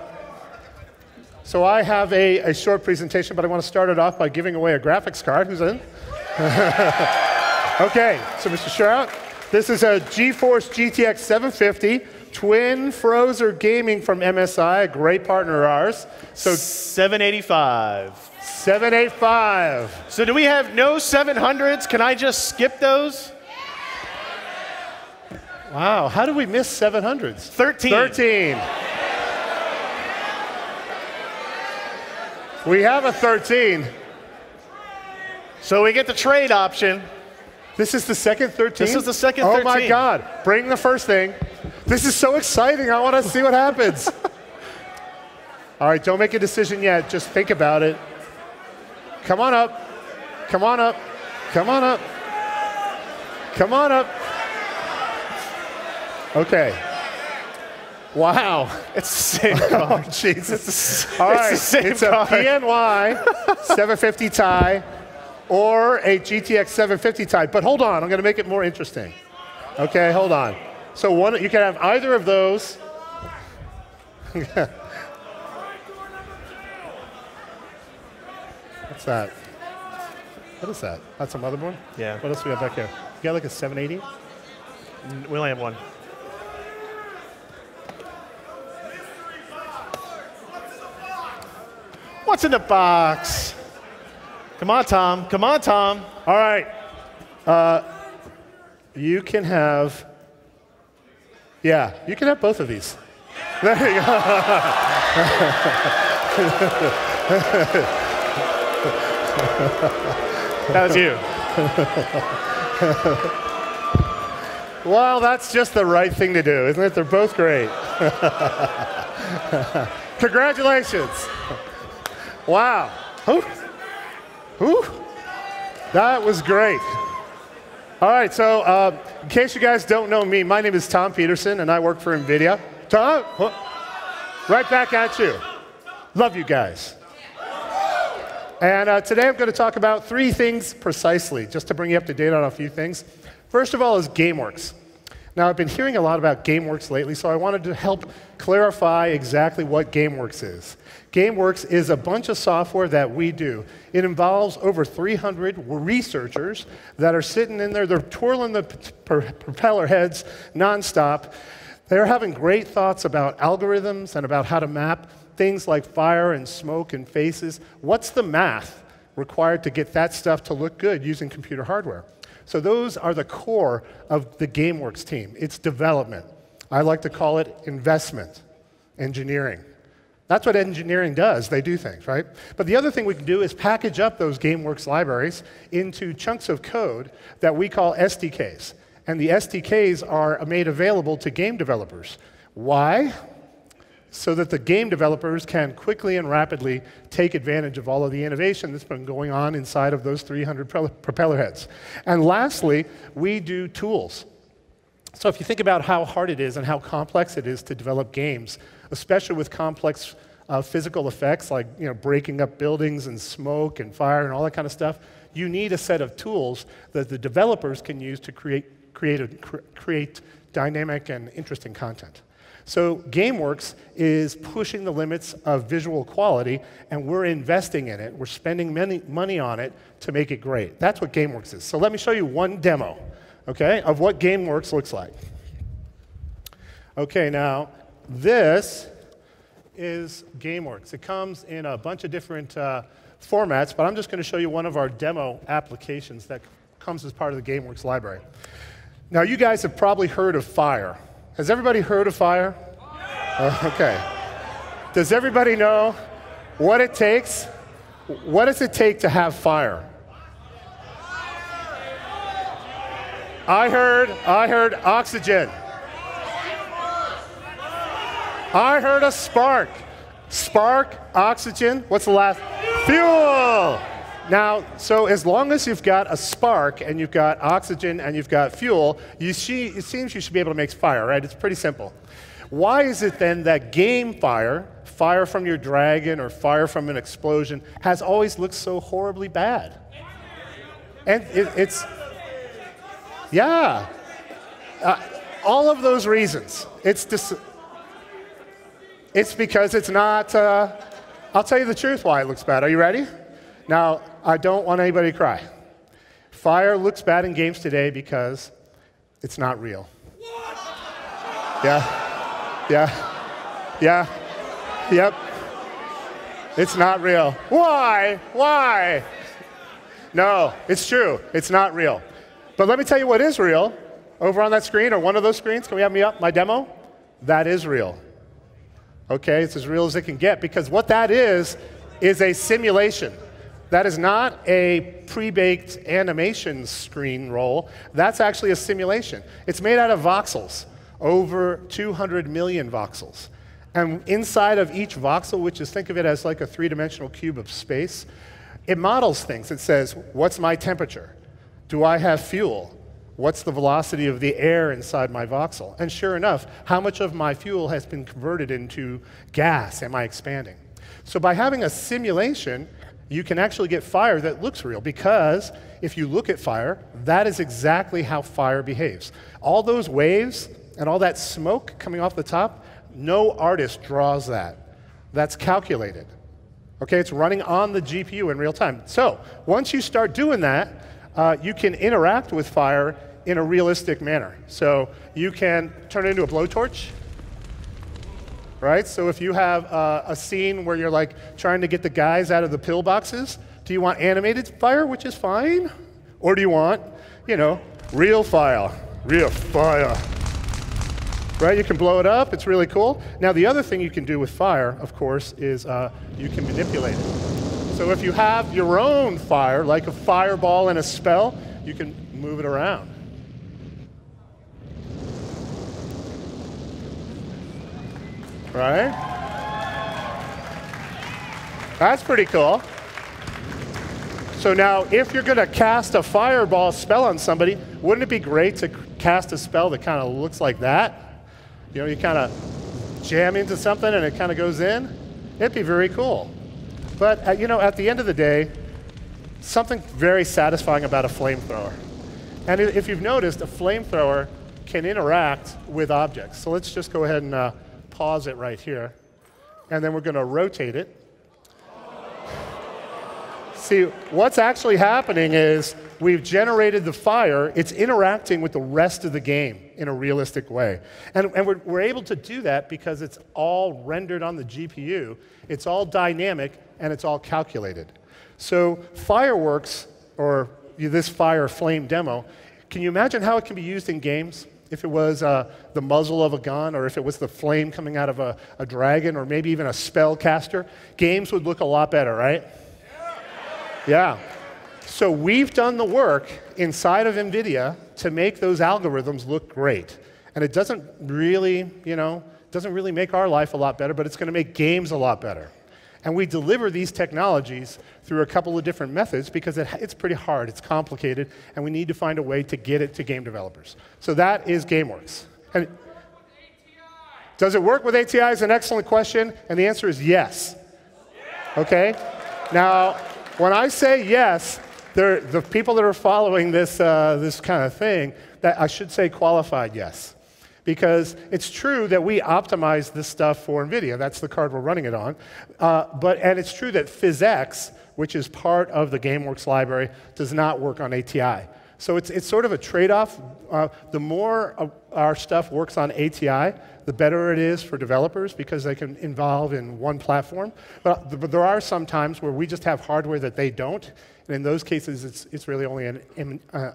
so I have a short presentation, but I want to start it off by giving away a graphics card. Who's in? Okay. So, Mr. Strout, this is a GeForce GTX 750. Twin Frozer Gaming from MSI, a great partner of ours. So 785. 785. So do we have no 700s? Can I just skip those? Wow, how do we miss 700s? 13. 13. We have a 13. So we get the trade option. This is the second 13? This is the second Oh 13. my God. Bring the first thing. This is so exciting. I want to see what happens. All right, don't make a decision yet. Just think about it. Come on up. Come on up. Come on up. Come on up. Okay. Wow. It's the same Oh, Jesus. All right, the same it's a card. PNY 750 Ti or a GTX 750 Ti. But hold on, I'm going to make it more interesting. Okay, hold on. So one, you can have either of those. What's that? What is that? That's a motherboard? Yeah. What else we got back here? You got like a 780? We only have one. What's in the box? Come on, Tom. Come on, Tom. All right. You can have, yeah, you can have both of these. There you go. That was you. Well, that's just the right thing to do, isn't it? They're both great. Congratulations. Wow. Whew. Whew. That was great. All right, so in case you guys don't know me, my name is Tom Peterson, and I work for NVIDIA. Tom, right back at you. Love you guys. And today I'm going to talk about 3 things precisely, just to bring you up to date on a few things. First of all is GameWorks. Now, I've been hearing a lot about GameWorks lately, so I wanted to help clarify exactly what GameWorks is. GameWorks is a bunch of software that we do. It involves over 300 researchers that are sitting in there. They're twirling the propeller heads nonstop. They're having great thoughts about algorithms and about how to map things like fire and smoke and faces. What's the math required to get that stuff to look good using computer hardware? So those are the core of the GameWorks team. It's development. I like to call it investment, engineering. That's what engineering does. They do things, right? But the other thing we can do is package up those GameWorks libraries into chunks of code that we call SDKs. And the SDKs are made available to game developers. Why? So that the game developers can quickly and rapidly take advantage of all of the innovation that's been going on inside of those 300 propeller heads. And lastly, we do tools. So if you think about how hard it is and how complex it is to develop games, especially with complex physical effects like breaking up buildings and smoke and fire and all that kind of stuff, you need a set of tools that the developers can use to create dynamic and interesting content. So GameWorks is pushing the limits of visual quality, and we're investing in it. We're spending money on it to make it great. That's what GameWorks is. So let me show you one demo, okay, of what GameWorks looks like. Okay, now this is GameWorks. It comes in a bunch of different formats, but I'm just going to show you one of our demo applications that comes as part of the GameWorks library. Now, you guys have probably heard of fire. Has everybody heard of fire? Okay. Does everybody know what it takes? What does it take to have fire? I heard oxygen. I heard a spark. Spark, oxygen, what's the last? Fuel! Now, so as long as you've got a spark and you've got oxygen and you've got fuel, it seems you should be able to make fire, right? It's pretty simple. Why is it then that game fire, fire from your dragon or fire from an explosion, has always looked so horribly bad? And it's, yeah, all of those reasons. It's because it's not, I'll tell you the truth why it looks bad. Are you ready? Now, I don't want anybody to cry. Fire looks bad in games today because it's not real. Yep. It's not real. Why? No, it's true. It's not real. But let me tell you what is real. Over on that screen, or one of those screens, can we have me up, my demo? That is real. Okay, it's as real as it can get, because what that is a simulation. That is not a pre-baked animation screen roll. That's actually a simulation. It's made out of voxels, over 200 million voxels. And inside of each voxel, which is, think of it as like a three-dimensional cube of space, it models things. It says, what's my temperature? Do I have fuel? What's the velocity of the air inside my voxel? And sure enough, how much of my fuel has been converted into gas? Am I expanding? So by having a simulation, you can actually get fire that looks real, because if you look at fire, that is exactly how fire behaves. All those waves and all that smoke coming off the top, no artist draws that. That's calculated. Okay, it's running on the GPU in real time. So once you start doing that, you can interact with fire in a realistic manner. So you can turn it into a blowtorch. Right? So if you have a scene where you're like trying to get the guys out of the pillboxes, do you want animated fire, which is fine? Or do you want, you know, real fire? Real fire. Right? You can blow it up. It's really cool. Now, the other thing you can do with fire, of course, is you can manipulate it. So if you have your own fire, like a fireball and a spell, you can move it around. Right? That's pretty cool. So now, if you're going to cast a fireball spell on somebody, wouldn't it be great to cast a spell that kind of looks like that? You know, you kind of jam into something and it kind of goes in. It'd be very cool. But, you know, at the end of the day, something very satisfying about a flamethrower. And if you've noticed, a flamethrower can interact with objects. So let's just go ahead and pause it right here, and then we're going to rotate it. See, what's actually happening is we've generated the fire. It's interacting with the rest of the game in a realistic way. And we're able to do that because it's all rendered on the GPU. It's all dynamic, and it's all calculated. So fireworks, or this fire flame demo, can you imagine how it can be used in games? If it was the muzzle of a gun, or if it was the flame coming out of a dragon, or maybe even a spellcaster, games would look a lot better, right? Yeah. So we've done the work inside of NVIDIA to make those algorithms look great. And it doesn't really, you know, doesn't really make our life a lot better, but it's going to make games a lot better. And we deliver these technologies through a couple of different methods because it's pretty hard, it's complicated, and we need to find a way to get it to game developers. So that is GameWorks. And does it work with ATI is an excellent question, and the answer is yes. Okay? Now, when I say yes, the people that are following this, this kind of thing, that I should say qualified yes. Because it's true that we optimize this stuff for NVIDIA. That's the card we're running it on. And it's true that PhysX, which is part of the GameWorks library, does not work on ATI. So it's sort of a trade-off. The more our stuff works on ATI, the better it is for developers because they can involve in one platform. But there are some times where we just have hardware that they don't. And in those cases, it's really only an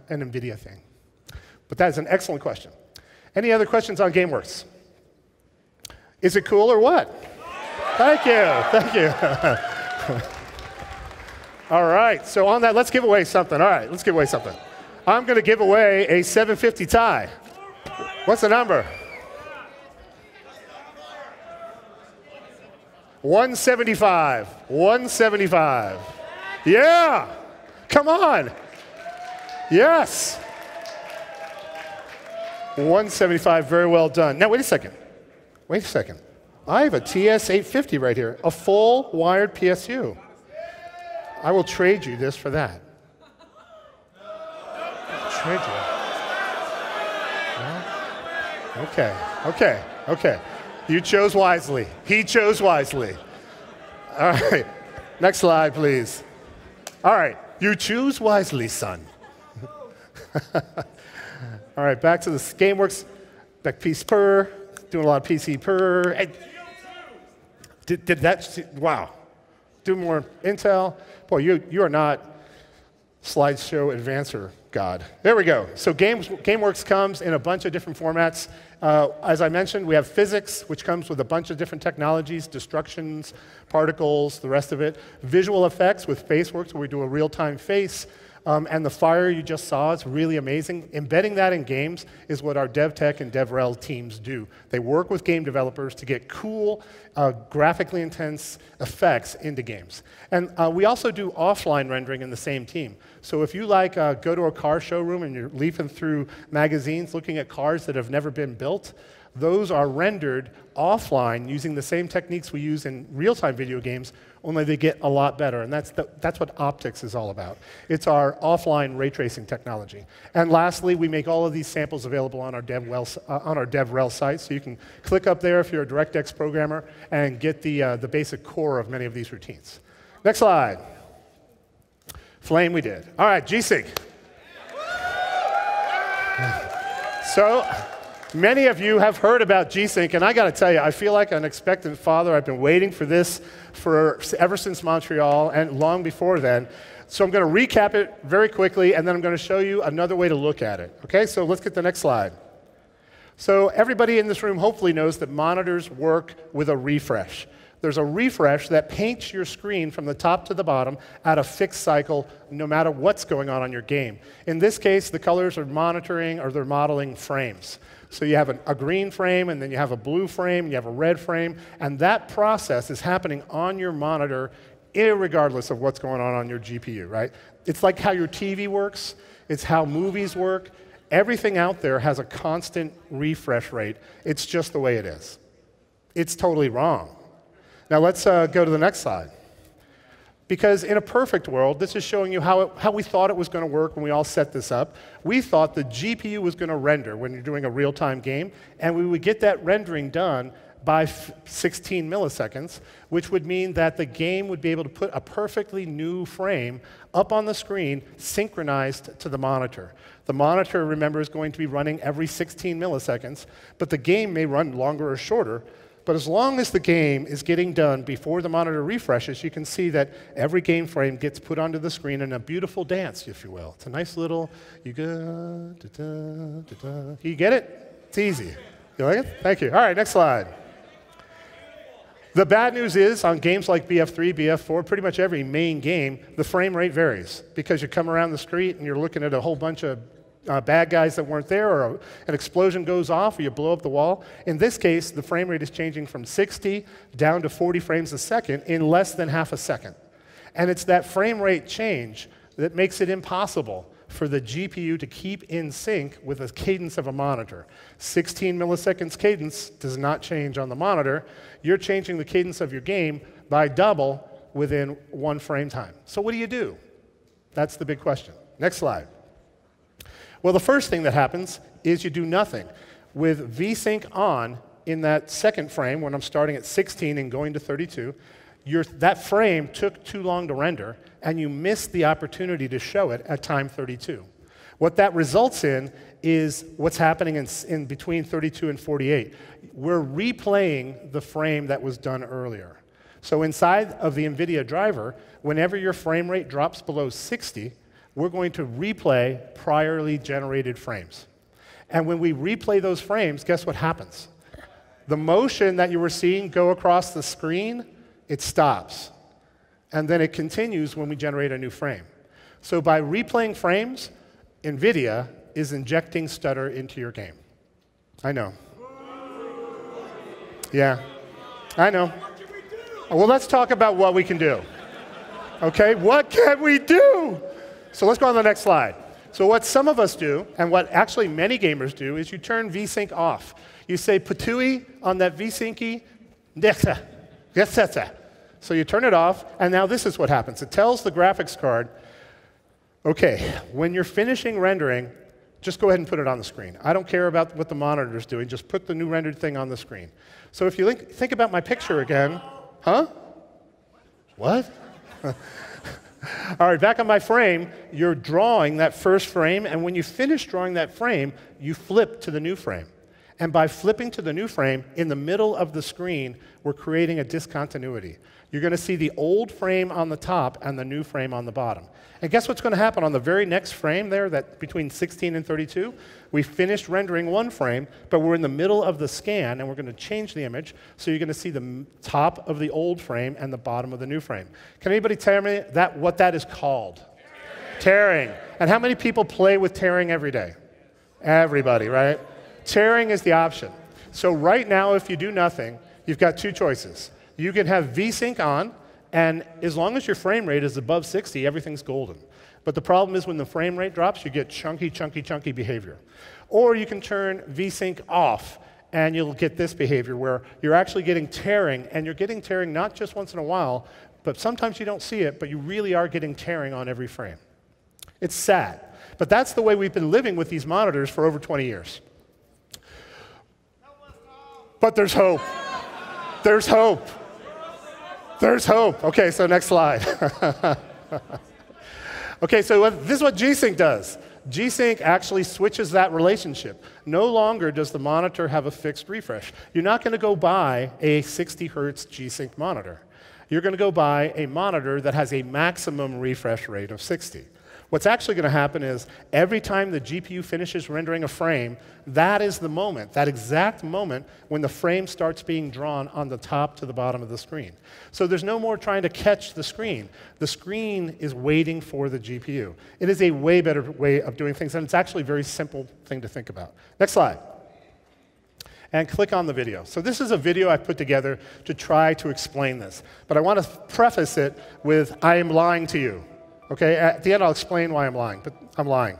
NVIDIA thing. But that is an excellent question. Any other questions on GameWorks? Is it cool or what? Thank you, thank you. All right, so on that, let's give away something. All right, let's give away something. I'm going to give away a 750 tie. What's the number? 175. 175. Yeah, come on. Yes. 175, very well done. Now, wait a second. Wait a second. I have a TS850 right here, a full wired PSU. I will trade you this for that. Trade you. No? Okay, okay, okay. You chose wisely. He chose wisely. All right. Next slide, please. All right. You choose wisely, son. All right, back to the GameWorks, back piece per, doing a lot of PC per. Hey, did that, wow. Do more Intel. Boy, you are not slideshow advancer God. There we go. So GameWorks comes in a bunch of different formats. As I mentioned, we have physics, which comes with a bunch of different technologies, destructions, particles, the rest of it. Visual effects with FaceWorks, where we do a real-time face. And the fire you just saw is really amazing. Embedding that in games is what our DevTech and DevRel teams do. They work with game developers to get cool, graphically intense effects into games. And we also do offline rendering in the same team. So if you go to a car showroom and you're leafing through magazines looking at cars that have never been built, those are rendered offline using the same techniques we use in real-time video games, only they get a lot better. And that's what optics is all about. It's our offline ray tracing technology. And lastly, we make all of these samples available on our DevRel site, so you can click up there if you're a DirectX programmer and get the basic core of many of these routines. Next slide. Flame we did. All right, G-Sync. So, many of you have heard about G-Sync, and I got to tell you, I feel like an expectant father. I've been waiting for this ever since Montreal and long before then. So I'm going to recap it very quickly, and then I'm going to show you another way to look at it. Okay, so let's get the next slide. So everybody in this room hopefully knows that monitors work with a refresh. There's a refresh that paints your screen from the top to the bottom at a fixed cycle, no matter what's going on your game. In this case, the colors are they're modeling frames. So you have a green frame, and then you have a blue frame, you have a red frame, and that process is happening on your monitor irregardless of what's going on your GPU, right? It's like how your TV works, it's how movies work. Everything out there has a constant refresh rate. It's just the way it is. It's totally wrong. Now let's go to the next slide. Because in a perfect world, this is showing you how we thought it was going to work when we all set this up. We thought the GPU was going to render when you're doing a real-time game, and we would get that rendering done by 16 milliseconds, which would mean that the game would be able to put a perfectly new frame up on the screen, synchronized to the monitor. The monitor, remember, is going to be running every 16 milliseconds, but the game may run longer or shorter. But as long as the game is getting done before the monitor refreshes, you can see that every game frame gets put onto the screen in a beautiful dance, if you will. It's a nice little, you get it? It's easy. You like it? Thank you. All right, next slide. The bad news is, on games like BF3, BF4, pretty much every main game, the frame rate varies because you come around the street and you're looking at a whole bunch of bad guys that weren't there, or an explosion goes off, or you blow up the wall. In this case, the frame rate is changing from 60 down to 40 frames a second in less than half a second. And it's that frame rate change that makes it impossible for the GPU to keep in sync with the cadence of a monitor. 16 milliseconds cadence does not change on the monitor. You're changing the cadence of your game by double within one frame time. So what do you do? That's the big question. Next slide. Well, the first thing that happens is you do nothing. With VSync on in that second frame, when I'm starting at 16 and going to 32, that frame took too long to render, and you missed the opportunity to show it at time 32. What that results in is what's happening in between 32 and 48. We're replaying the frame that was done earlier. So inside of the NVIDIA driver, whenever your frame rate drops below 60, we're going to replay priorly generated frames. And when we replay those frames, guess what happens? The motion that you were seeing go across the screen, it stops. And then it continues when we generate a new frame. So by replaying frames, NVIDIA is injecting stutter into your game. I know. Yeah, I know. Well, let's talk about what we can do. Okay, what can we do? So let's go on to the next slide. So what some of us do, and what actually many gamers do, is you turn VSync off. You say patooey on that VSyncy, so you turn it off, and now this is what happens. It tells the graphics card, okay, when you're finishing rendering, just go ahead and put it on the screen. I don't care about what the monitor is doing, just put the new rendered thing on the screen. So if you think about my picture again, huh? What? All right, back on my frame, you're drawing that first frame, and when you finish drawing that frame, you flip to the new frame. And by flipping to the new frame, in the middle of the screen, we're creating a discontinuity. You're going to see the old frame on the top and the new frame on the bottom. And guess what's going to happen on the very next frame there, that between 16 and 32? We finished rendering one frame, but we're in the middle of the scan, and we're going to change the image, so you're going to see the top of the old frame and the bottom of the new frame. Can anybody tell me what that is called? Tearing. And how many people play with tearing every day? Everybody, right? Tearing is the option. So right now, if you do nothing, you've got two choices. You can have VSync on, and as long as your frame rate is above 60, everything's golden. But the problem is when the frame rate drops, you get chunky, chunky, chunky behavior. Or you can turn VSync off, and you'll get this behavior where you're actually getting tearing, and you're getting tearing not just once in a while, but sometimes you don't see it, but you really are getting tearing on every frame. It's sad. But that's the way we've been living with these monitors for over 20 years. But there's hope. There's hope. There's hope. Okay, so next slide. Okay, so this is what G-Sync does. G-Sync actually switches that relationship. No longer does the monitor have a fixed refresh. You're not going to go buy a 60 hertz G-Sync monitor. You're going to go buy a monitor that has a maximum refresh rate of 60. What's actually going to happen is every time the GPU finishes rendering a frame, that is the moment, that exact moment when the frame starts being drawn on the top to the bottom of the screen. So there's no more trying to catch the screen. The screen is waiting for the GPU. It is a way better way of doing things, and it's actually a very simple thing to think about. Next slide. And click on the video. So this is a video I put together to try to explain this. But I want to preface it with, I am lying to you. Okay, at the end I'll explain why I'm lying, but I'm lying.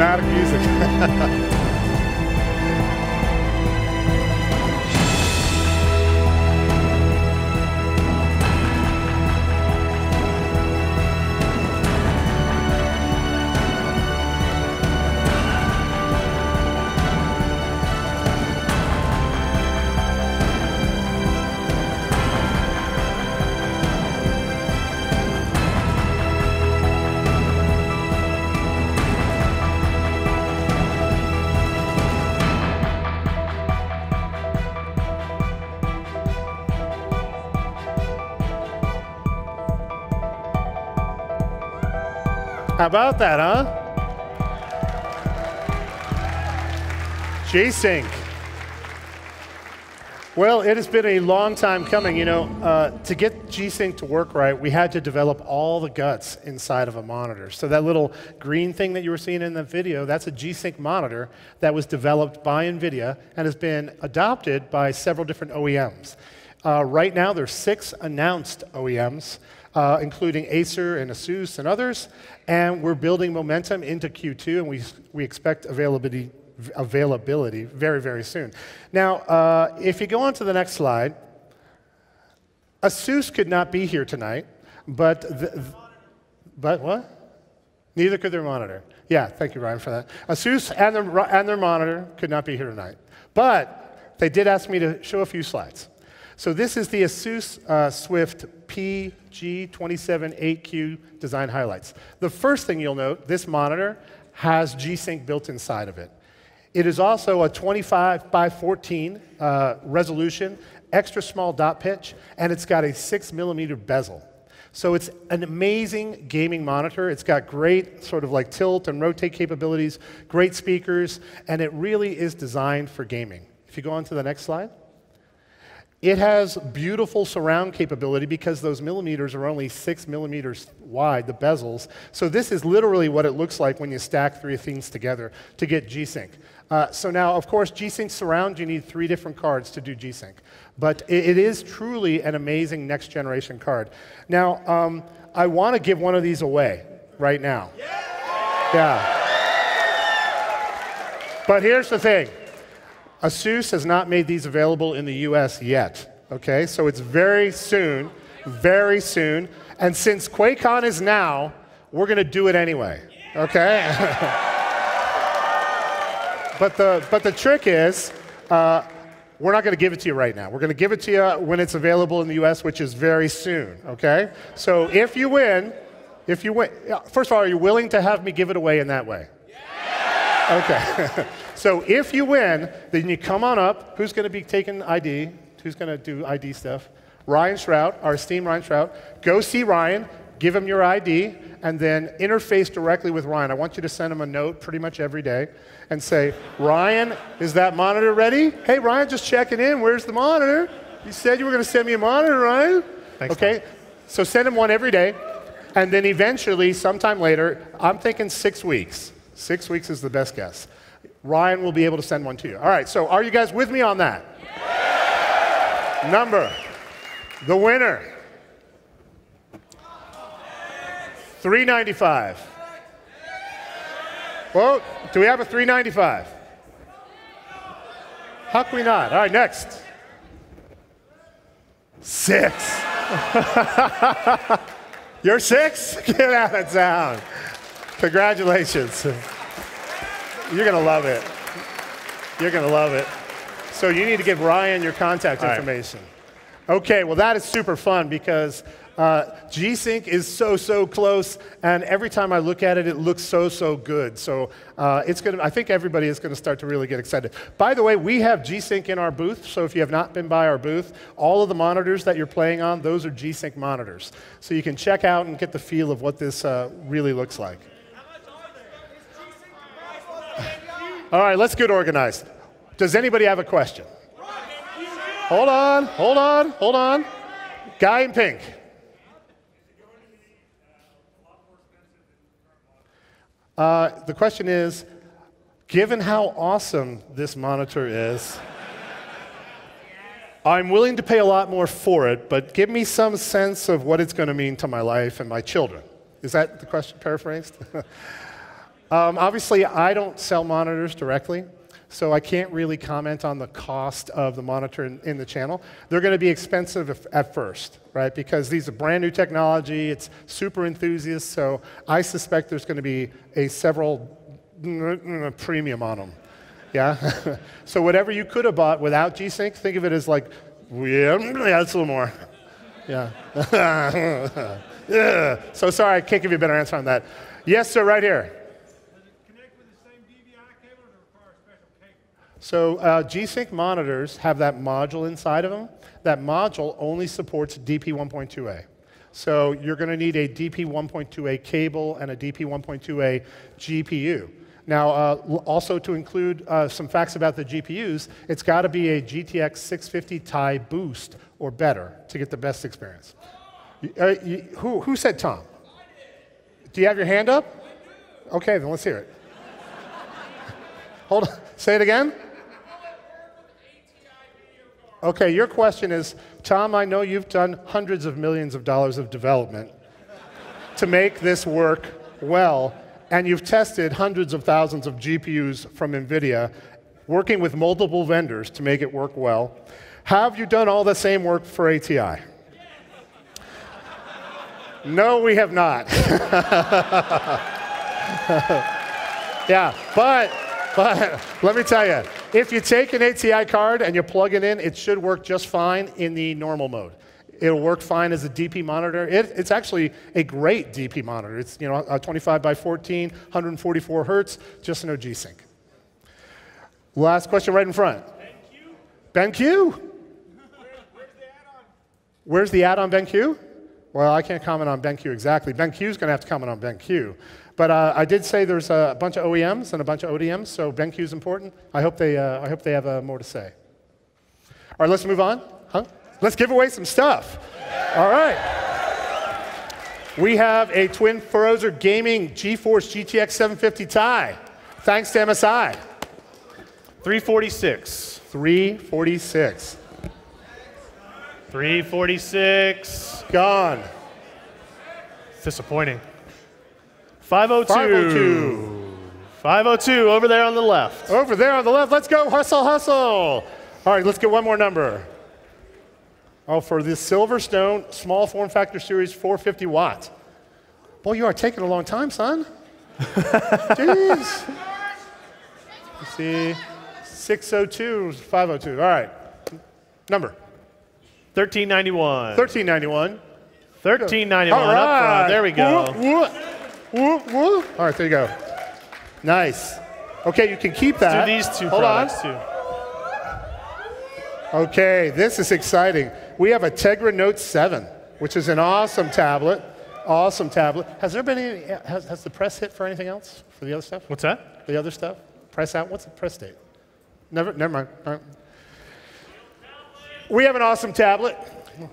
Dramatic music. How about that, huh? G-Sync. Well, it has been a long time coming. You know, to get G-Sync to work right, we had to develop all the guts inside of a monitor. So that little green thing that you were seeing in the video, that's a G-Sync monitor that was developed by NVIDIA and has been adopted by several different OEMs. Right now, there's 6 announced OEMs, including Acer and Asus and others, and we're building momentum into Q2, and we expect availability very, very soon. Now, if you go on to the next slide, Asus could not be here tonight, but what? Neither could their monitor. Yeah, thank you, Ryan, for that. Asus and their monitor could not be here tonight, but they did ask me to show a few slides. So this is the Asus Swift PG278Q design highlights. The first thing you'll note, this monitor has G-Sync built inside of it. It is also a 25 by 14 resolution, extra small dot pitch, and it's got a 6mm bezel. So it's an amazing gaming monitor. It's got great sort of like tilt and rotate capabilities, great speakers, and it really is designed for gaming. If you go on to the next slide. It has beautiful surround capability because those millimeters are only 6 millimeters wide, the bezels. So this is literally what it looks like when you stack 3 things together to get G-Sync. So now, of course, G-Sync surround, you need 3 different cards to do G-Sync. But it is truly an amazing next generation card. Now, I want to give one of these away right now. Yeah. But here's the thing. ASUS has not made these available in the US yet, okay? So it's very soon, very soon. And since Quakecon is now, we're going to do it anyway, okay? But the trick is, we're not going to give it to you right now. We're going to give it to you when it's available in the US, which is very soon, okay? So if you win, first of all, are you willing to have me give it away in that way? Okay. So if you win, then you come on up. Who's going to be taking ID? Who's going to do ID stuff? Ryan Shrout, our esteemed Ryan Shrout. Go see Ryan, give him your ID, and then interface directly with Ryan. I want you to send him a note pretty much every day and say, Ryan, is that monitor ready? Hey, Ryan, just checking in. Where's the monitor? You said you were going to send me a monitor, Ryan. Thanks, okay, Tom. So send him one every day, and then eventually, sometime later, I'm thinking 6 weeks. 6 weeks is the best guess. Ryan will be able to send one to you. All right, so are you guys with me on that? Yeah. Number, the winner, $395. Well, do we have a $395? How can we not? All right, next. 6. You're 6? Get out of town. Congratulations. You're going to love it. You're going to love it. So you need to give Ryan your contact information. Okay, well, that is super fun because G-Sync is so close, and every time I look at it, it looks so good. So I think everybody is going to start to really get excited. By the way, we have G-Sync in our booth, so if you have not been by our booth, all of the monitors that you're playing on, those are G-Sync monitors. So you can check out and get the feel of what this really looks like. All right, let's get organized. Does anybody have a question? Hold on. Guy in pink. The question is, given how awesome this monitor is, I'm willing to pay a lot more for it, but give me some sense of what it's going to mean to my life and my children. Is that the question paraphrased? Obviously, I don't sell monitors directly, so I can't really comment on the cost of the monitor in the channel. They're going to be expensive at first, right? Because these are brand new technology, it's super enthusiast, so I suspect there's going to be a several premium on them. Yeah? So whatever you could have bought without G-Sync, think of it as like, yeah, that's a little more. Yeah. Yeah. So sorry, I can't give you a better answer on that. Yes, sir, right here. So G-Sync monitors have that module inside of them. That module only supports DP 1.2a. So you're going to need a DP 1.2a cable and a DP 1.2a GPU. Now, also to include some facts about the GPUs, it's got to be a GTX 650 Ti boost or better to get the best experience. Who said Tom? Do you have your hand up? Okay, then let's hear it. Hold on. Say it again. Okay, your question is, Tom, I know you've done hundreds of millions of dollars of development to make this work well, and you've tested hundreds of thousands of GPUs from NVIDIA, working with multiple vendors to make it work well. Have you done all the same work for ATI? No, we have not. Yeah, but let me tell you, if you take an ATI card and you plug it in, it should work just fine in the normal mode. It'll work fine as a DP monitor. It's actually a great DP monitor. It's 25 by 14, 144 hertz, just no G-Sync. Last question right in front. BenQ? Where's the add-on BenQ? Well, I can't comment on BenQ exactly. BenQ's going to have to comment on BenQ. But I did say there's a bunch of OEMs and a bunch of ODMs, so BenQ's important. I hope they have more to say. All right, let's move on. Huh? Let's give away some stuff. All right. We have a Twin Frozer Gaming GeForce GTX 750 Ti, thanks to MSI. 346. 346. 346. Gone. Disappointing. 502. 502. 502 over there on the left. Over there on the left. Let's go. Hustle, hustle. All right, let's get one more number. Oh, for the Silverstone Small Form Factor Series 450 watt. Boy, you are taking a long time, son. Jeez. Let's see. 602, 502. All right. Number. 1391. 1391. 1391 All right. up front. There we go. Whoop. All right, there you go. Nice. Okay, you can keep that. Let's do these two Hold products on. too. Okay, this is exciting. We have a Tegra Note 7, which is an awesome tablet. Awesome tablet. Has there been any, has the press hit for anything else? For the other stuff? What's that? The other stuff? Press out? What's the press date? Never mind. All right. We have an awesome tablet.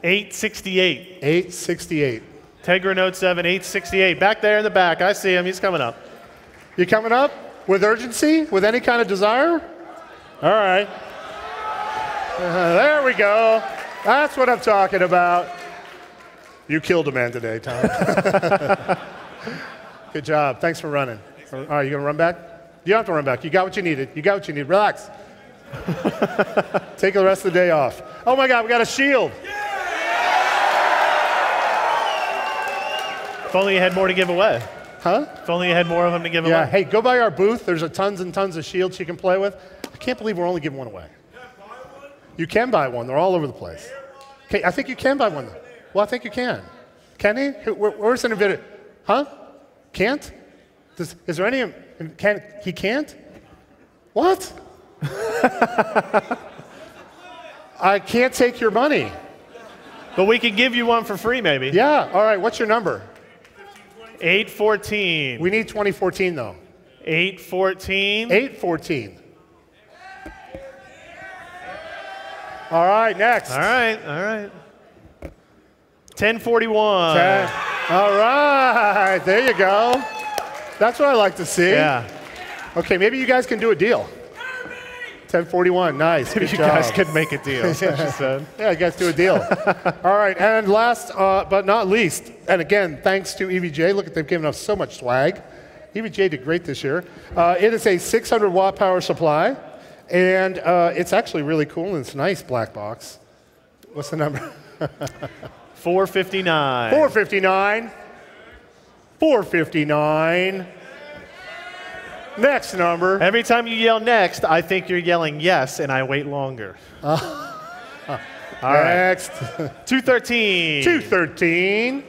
868. 868. Tegra Note 7, 868. Back there in the back. I see him. He's coming up. You coming up with urgency? With any kind of desire? All right. There we go. That's what I'm talking about. You killed a man today, Tom. Good job. Thanks for running. All right, you going to run back? You don't have to run back. You got what you needed. You got what you need. Relax. Take the rest of the day off. Oh, my God, we got a shield. If only you had more to give away. Huh? If only you had more of them to give Yeah, away. hey, go by our booth. There's tons and tons of shields you can play with. I can't believe we're only giving one away. You can buy one. They're all over the place. Okay, I think you can buy one. Well, I think you can. Can he? Where's the NVIDIA? Huh? Can't? Is there any? He can't? What? I can't take your money. But we could give you one for free, maybe. Yeah. All right. What's your number? 814. We need 2014 though. 814. 814. All right, next. All right. 1041. Okay. All right, there you go. That's what I like to see. Yeah. Okay, maybe you guys can do a deal. 1041, nice. Maybe Good you job. guys could make a deal. That's what she said. Yeah, you guys do a deal. All right, and last but not least, and again, thanks to EVGA. Look, they've given us so much swag. EVGA did great this year. It is a 600 watt power supply. And it's actually really cool, and it's a nice black box. What's the number? 459. 459. 459. Next number. Every time you yell next, I think you're yelling yes, and I wait longer. All right. Next. 213. 213.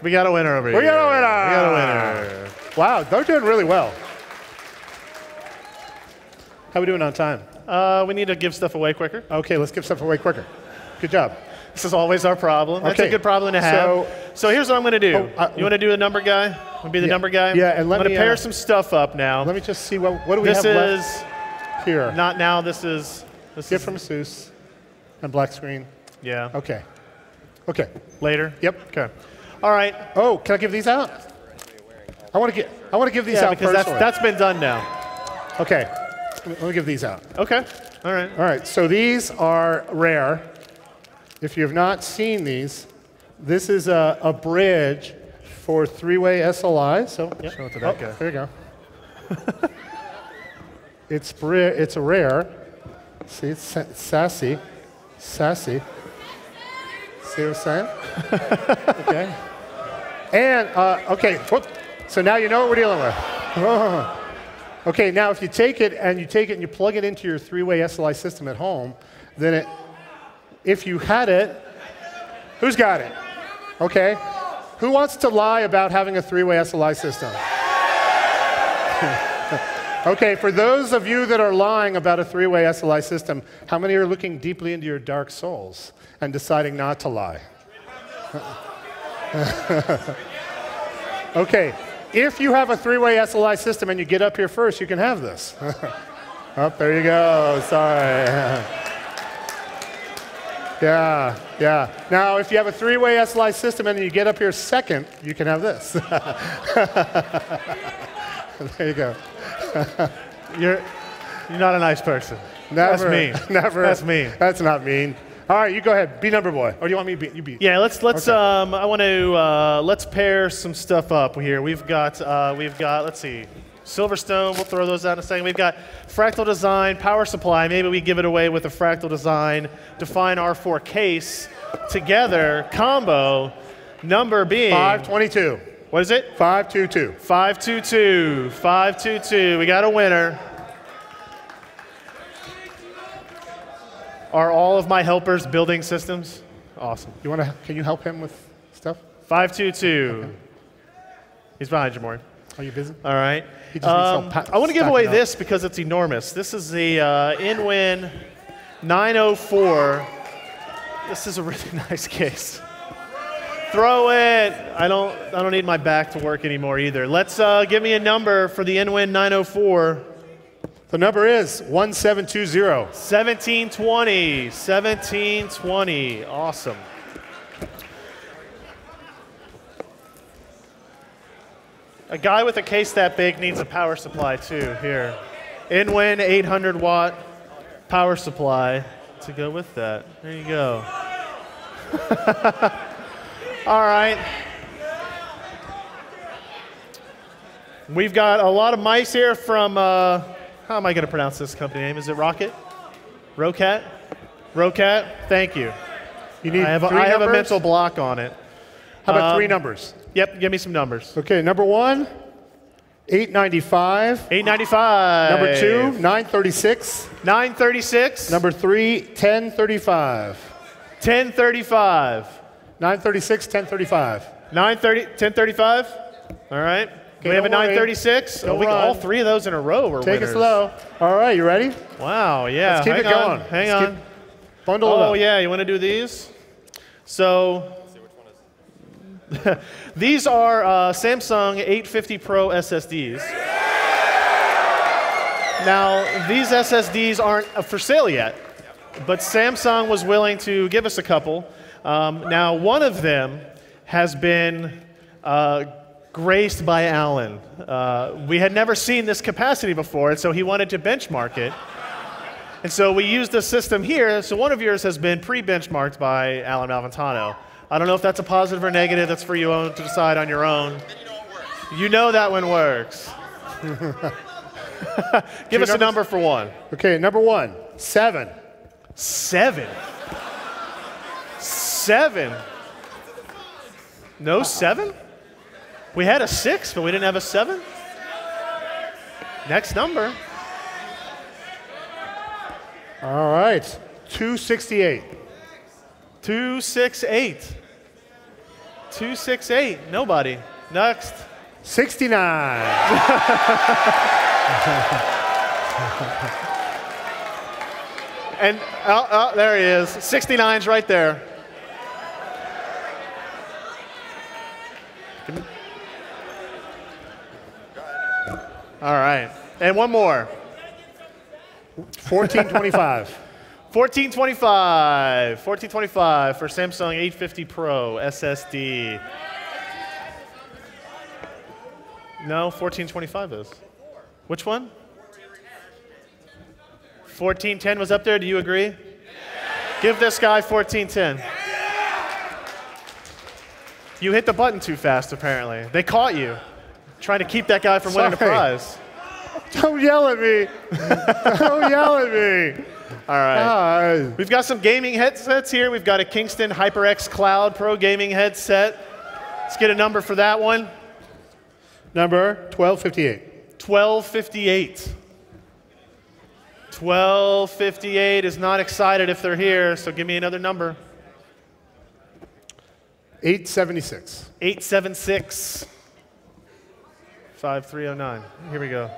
We got a winner over here. We got a winner. We got a winner. Wow, they're doing really well. How are we doing on time? We need to give stuff away quicker. Okay, let's give stuff away quicker. Good job. This is always our problem. That's Okay. a good problem to have. So here's what I'm going to do. You want to do the number guy? Want to be the number guy? Yeah, and I'm going to pair some stuff up now. Let me just see what do we This have is left here. not now. This is Gift from Seuss and black screen. Yeah. Okay. Okay. Later. Yep. Okay. All right. Oh, can I give these out? I want to give these Yeah, out because personally. that's been done now. Okay. Let me give these out. Okay. All right. All right. So these are rare. If you have not seen these, this is a bridge for three-way SLI. So Show it to that guy. there you go. It's a rare. See, it's sassy. Sassy. See what I'm saying? Okay. And, okay, whoop. So now you know what we're dealing with. Okay, now if you take it and you plug it into your three-way SLI system at home, then if you had it, who's got it? Okay. Who wants to lie about having a three-way SLI system? Okay, for those of you that are lying about a three-way SLI system, how many are looking deeply into your dark souls and deciding not to lie? Okay, if you have a three-way SLI system and you get up here first, you can have this. Oh, there you go. Sorry. Yeah, yeah. Now, if you have a three-way SLI system and you get up here second, you can have this. There you go. You're not a nice person. Never. That's mean. Never. That's mean. That's not mean. All right, you go ahead. Be number boy. Or do you want me to be? You be. Yeah, let's. Okay. I want to let's pair some stuff up here. We've got. Let's see. Silverstone. We'll throw those out in a second. We've got fractal design, power supply. Maybe we give it away with a fractal design Define R4 case together combo. Number being 522. What is it? 522. 522. 522. We got a winner. Are all of my helpers building systems? Awesome. Can you help him with stuff? 522. Okay. He's behind you, Maureen. Are you busy? All right. He just needs some I want to give away up. this because it's enormous. This is the InWin 904. This is a really nice case. Throw it. I don't need my back to work anymore either. Let's give me a number for the InWin 904. The number is 1720. 1720. 1720. Awesome. A guy with a case that big needs a power supply too. Here. InWin 800 watt power supply to go with that. There you go. All right. We've got a lot of mice here from, how am I going to pronounce this company name? Is it Rocket? Rocat? Rocat? Thank you. You need I have a mental block on it. How about three numbers? Yep, give me some numbers. Okay, number one, 895. 895. Number two, 936. 936. Number three, 1035. 1035. 936, 1035. 1035. All right. Okay, We have a don't worry. 936. Oh, we got all three of those in a row. We're Take winners. it slow. All right, you ready? Wow, yeah. Let's keep it going. Hang on. Bundle it up. Oh, yeah, you want to do these? So, these are Samsung 850 Pro SSDs. Now, these SSDs aren't for sale yet, but Samsung was willing to give us a couple. Now, one of them has been graced by Alan. We had never seen this capacity before, and so he wanted to benchmark it. And so we used this system here. So one of yours has been pre-benchmarked by Alan Malventano. I don't know if that's a positive or negative. That's for you to decide on your own. You know that one works. Give us a number for one. Okay, number one, 7. 7. 7. No 7? We had a 6, but we didn't have a 7? Next number. All right, 268. 268. 268. Nobody. Next. 69. And there he is. 69's right there. All right. And one more. 1425. 1425. 1425 for Samsung 850 Pro SSD. No, 1425 is. Which one? 1410 was up there. Do you agree? Yeah. Give this guy 1410. Yeah. You hit the button too fast, apparently. They caught you trying to keep that guy from winning a prize. Don't yell at me. Don't yell at me. All right. We've got some gaming headsets here. We've got a Kingston HyperX Cloud Pro gaming headset. Let's get a number for that one. Number 1258. 1258. 1258 is not excited if they're here, so give me another number. 876. 876. 5309. Here we go.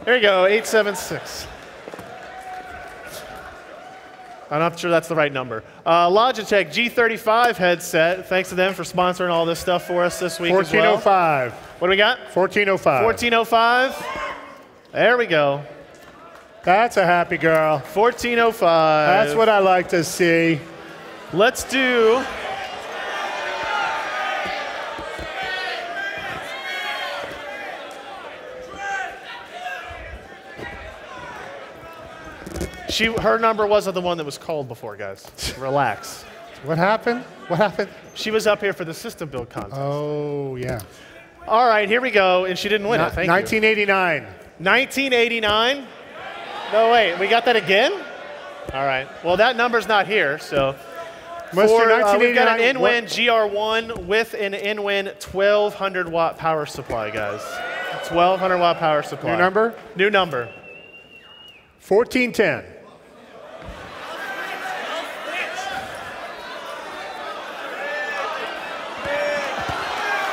There you go, 876. I'm not sure that's the right number. Logitech G35 headset. Thanks to them for sponsoring all this stuff for us this week as well. 1405. What do we got? 1405. 1405. There we go. That's a happy girl. 1405. That's what I like to see. Let's do. Her number wasn't the one that was called before, guys. Relax. What happened? What happened? She was up here for the system build contest. Oh, yeah. All right, here we go, and she didn't win it. Thank 1989. you. 1989. No, wait, we got that again? All right. Well, that number's not here, so. We've got an InWin GR1 with an InWin 1200 watt power supply, guys. 1200 watt power supply. New number? New number. 1410.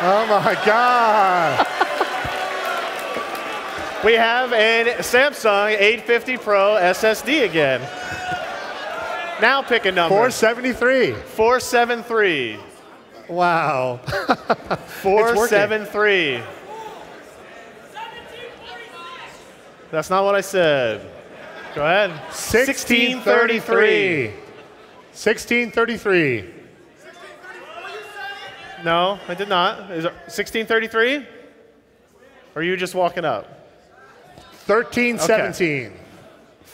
Oh my God. We have a Samsung 850 Pro SSD again. Now pick a number. 473. 473. Wow. 473. That's not what I said. Go ahead. 1633. 1633. No, I did not. Is it 1633? Or are you just walking up? 1317. Okay.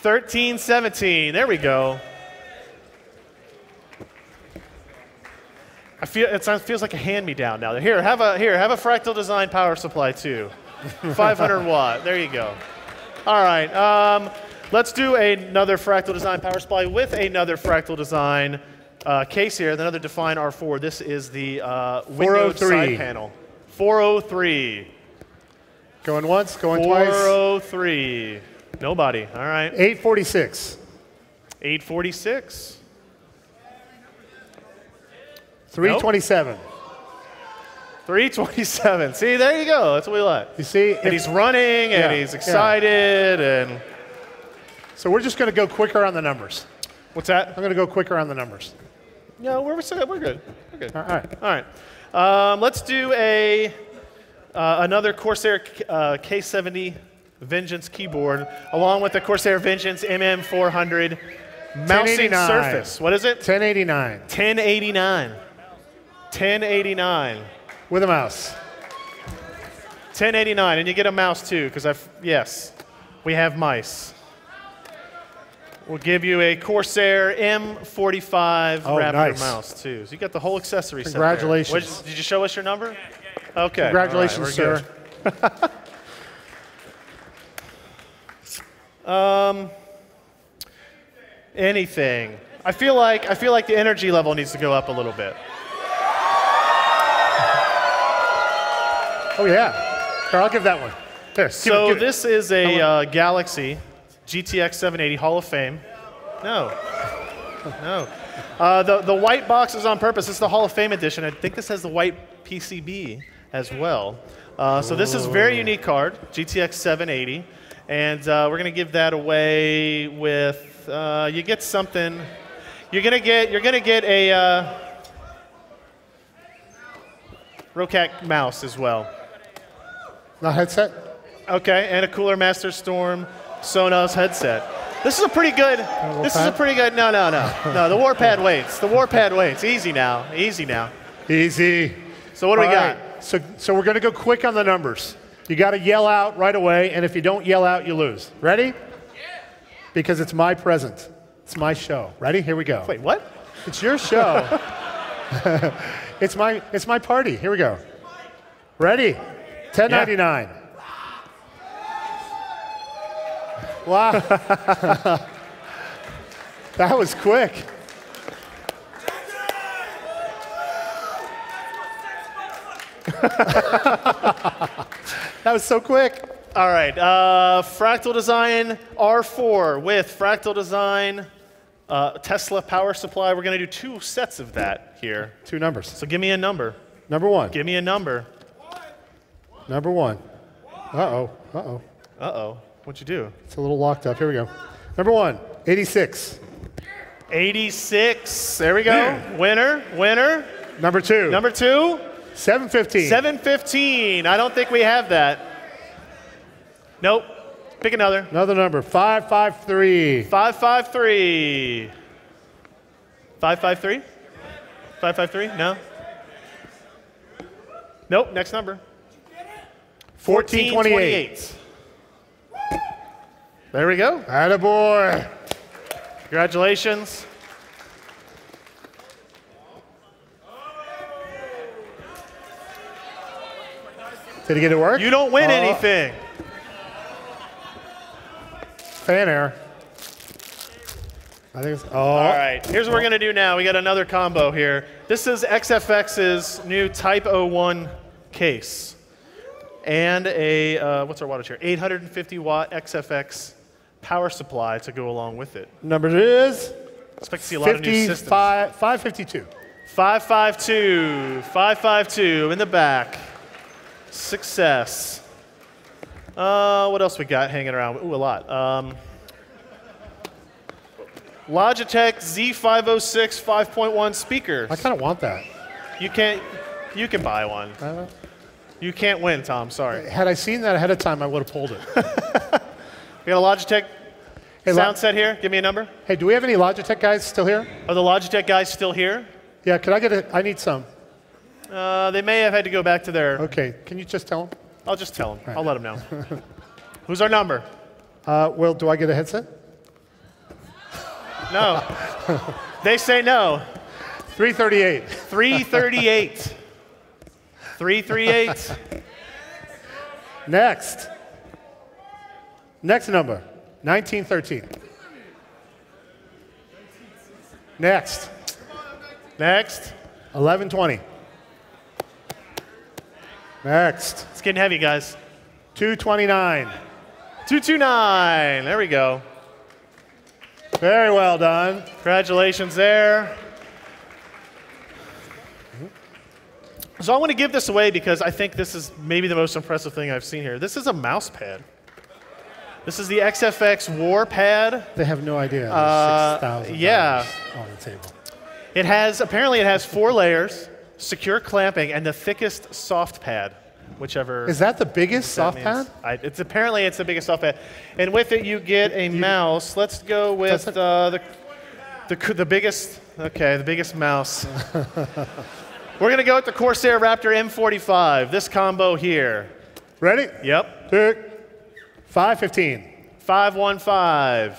1317. There we go. It feels like a hand-me-down now. Here, have a Fractal Design power supply too. 500 watt. There you go. All right. Let's do another Fractal Design power supply with another Fractal Design case here. Another Define R4. This is the Windows side panel. 403. Going once, going twice. 403. Nobody. All right. 846. 846. 327. Nope. 327. See, there you go. That's what we like. You see? And he's running, and he's excited, and... So we're just going to go quicker on the numbers. What's that? I'm going to go quicker on the numbers. No, we're good. We're good. All right. All right. Let's do another Corsair K70 Vengeance keyboard, along with the Corsair Vengeance MM400 mousing surface. What is it? 1089. 1089. 1089. With a mouse. 1089, and you get a mouse too, because yes, we have mice. We'll give you a Corsair M45 Raptor mouse too. So you got the whole accessory set there. Congratulations. Did you show us your number? Okay. Congratulations, sir. Anything. I feel like the energy level needs to go up a little bit. Oh yeah. Here, I'll give that one. Here, give it. This is a Galaxy GTX 780 Hall of Fame. No. No. The white box is on purpose. It's the Hall of Fame edition. I think this has the white PCB as well. So this is a very unique card, GTX 780. And we're going to give that away with, you get something. You're going to get a Rocac mouse as well. No headset? Okay, and a Cooler Master Storm Sonos headset. This is a pretty good, no, the Warpad waits. The Warpad waits. Easy now, easy now. Easy. So what do we got? So we're going to go quick on the numbers. You got to yell out right away, and if you don't yell out, you lose. Ready? Yeah. Because it's my present. It's my show. Ready? Here we go. Wait, what? It's your show. It's my party. Here we go. Ready? 1099. Yeah. Wow. That was quick. That was so quick. All right. Fractal Design R4 with Fractal Design Tesla power supply. We're going to do 2 sets of that here. 2 numbers. So give me a number. Number 1. Give me a number. Number 1. Uh-oh. Uh-oh. Uh-oh. What'd you do? It's a little locked up. Here we go. Number 1, 86. 86. There we go. Winner. Number 2. Number 2. 715. 715. I don't think we have that. Nope. Pick another. Another number. 553. 553. 553? 553? No. Nope. Next number. 1428. There we go. Attaboy. Congratulations. Did he get it work? You don't win anything. Fan error. I think it's, All right, here's what we're gonna do now. We got another combo here. This is XFX's new Type 01 case. And a, what's our wattage here? 850 watt XFX power supply to go along with it. Number is? Expect to see a lot of new systems. 552. 552, 552 in the back. Success. What else we got hanging around? Ooh, a lot. Logitech Z506 5.1 speakers. I kind of want that. You can buy one. You can't win, Tom, sorry. Had I seen that ahead of time, I would have pulled it. We got a Logitech sound set here. Give me a number. Hey, do we have any Logitech guys still here? Are the Logitech guys still here? Yeah, could I get it? I need some. They may have had to go back to their... Okay, can you just tell them? I'll just tell them. Right. I'll let them know. Who's our number? Well, do I get a headset? No. They say no. 338. 338. 338. Next. Next number. 1913. Next. Next. 1120. Next. It's getting heavy, guys. 229. 229. There we go. Very well done. Congratulations there. So I want to give this away because I think this is maybe the most impressive thing I've seen here. This is a mouse pad. This is the XFX War Pad. They have no idea. $6,000 yeah. on the table. It has, apparently it has 4 layers, secure clamping, and the thickest soft pad, whichever. Is that the biggest soft pad? Apparently it's the biggest soft pad. And with it you get a mouse. Let's go with the biggest, okay, the biggest mouse. We're gonna go with the Corsair Raptor M45, this combo here. Ready? Yep. 515. 515.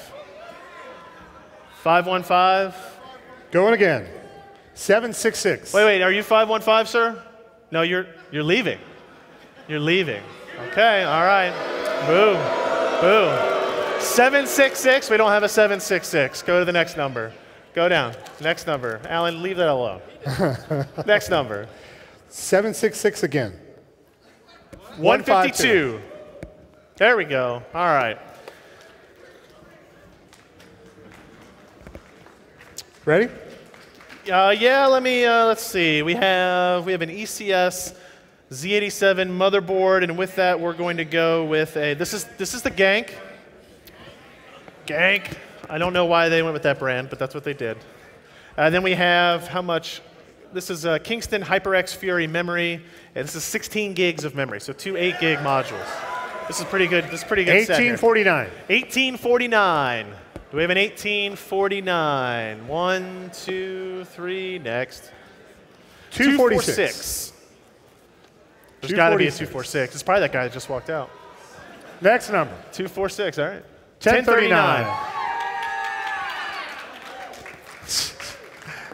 515. Going again. 766. Wait, are you 515, sir? No, you're leaving. You're leaving. Okay, all right. Boom. Boom. 766. We don't have a 766. Go to the next number. Go down. Next number. Alan, leave that alone. Next number. 766 again. 152. There we go. All right. Ready? Yeah, let's see. We have an ECS Z87 motherboard, and with that we're going to go with a, this is the Gank. Gank. I don't know why they went with that brand, but that's what they did. Then we have how much? This is a Kingston HyperX Fury memory, and this is 16 gigs of memory, so 2 8-gig modules. This is pretty good. This is pretty good. 1849. 1849. Do we have an 1849? 1, 2, 3. Next. 246. There's got to be a 246. It's probably that guy that just walked out. Next number. 246. All right. 1039.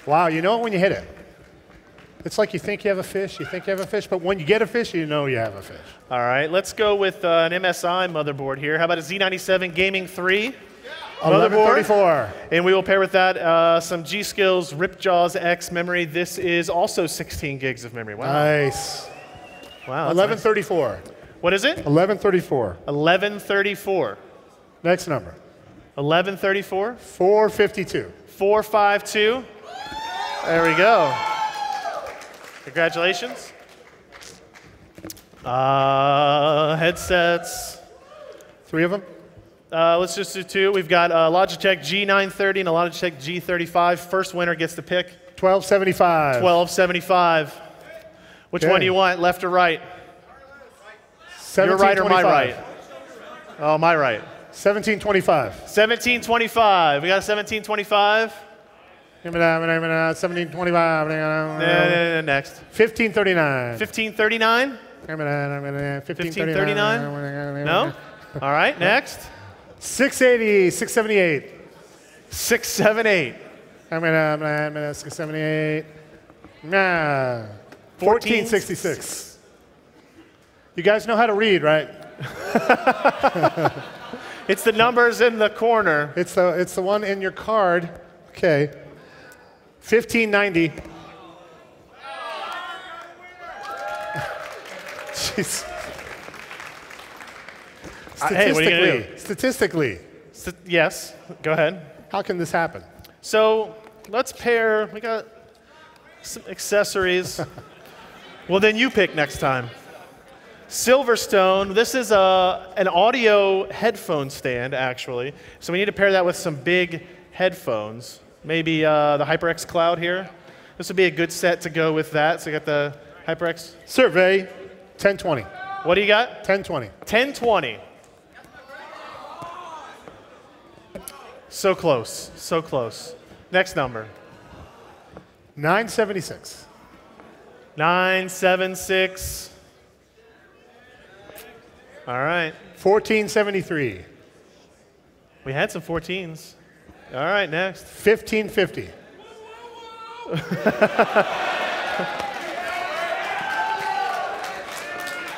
Wow, you know it when you hit it. It's like you think you have a fish, but when you get a fish, you know you have a fish. All right, let's go with an MSI motherboard here. How about a Z97 Gaming 3? 1134. And we will pair with that some G-Skills Ripjaws X memory. This is also 16 gigs of memory. Wow. Nice. Wow. 1134. Nice. What is it? 1134. 1134. Next number. 1134. 452. 452. There we go. Congratulations. Headsets. 3 of them? Let's just do two. We've got a Logitech G930 and a Logitech G35. First winner gets to pick. 1275. 1275. Which one do you want, left or right? Your right or my right? Oh, my right. 1725. 1725. We got a 1725. 1725. Next. 1539. 1539. 1539. No. All right. Next. 680. 678. 678. 678. 1466. You guys know how to read, right? It's the numbers in the corner. It's the one in your card. Okay. 1590. Jeez. Hey, what are you gonna do? Statistically. Yes. Go ahead. How can this happen? So let's pair. We got some accessories. Well, then you pick next time. Silverstone. This is an audio headphone stand, actually. So we need to pair that with some big headphones. Maybe the HyperX Cloud here. This would be a good set to go with that. So you got the HyperX. Survey. 1020. What do you got? 1020. 1020. So close. So close. Next number. 976. 976. All right. 1473. We had some 14s. All right, next. 1550.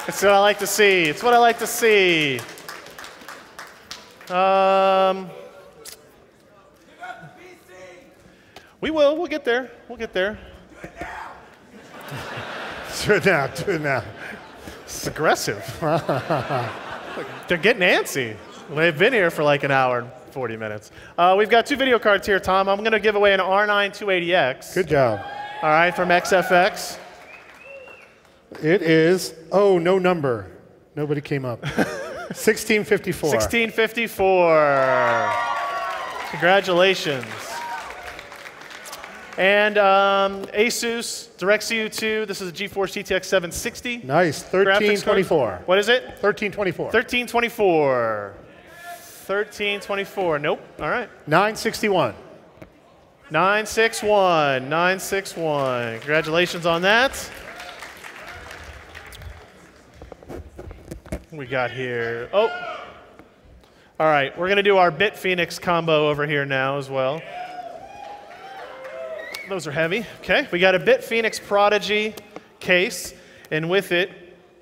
It's what I like to see. It's what I like to see. We will. We'll get there. We'll get there. Do it now. Do it now. It's aggressive. They're getting antsy. They've been here for like an hour and 40 minutes. We've got two video cards here, Tom. I'm going to give away an R9 280X. Good job. All right, from XFX. It is, oh, no number. Nobody came up. 1654. 1654. Congratulations. And Asus directs you to, this is a GeForce GTX 760. Nice, 1324. What is it? 1324. 1324. 1324, nope, all right. 961. 961, 961. Congratulations on that. What we got here? Oh, all right, we're gonna do our Bit Phoenix combo over here now as well. Those are heavy. Okay, we got a Bit Phoenix Prodigy case, and with it,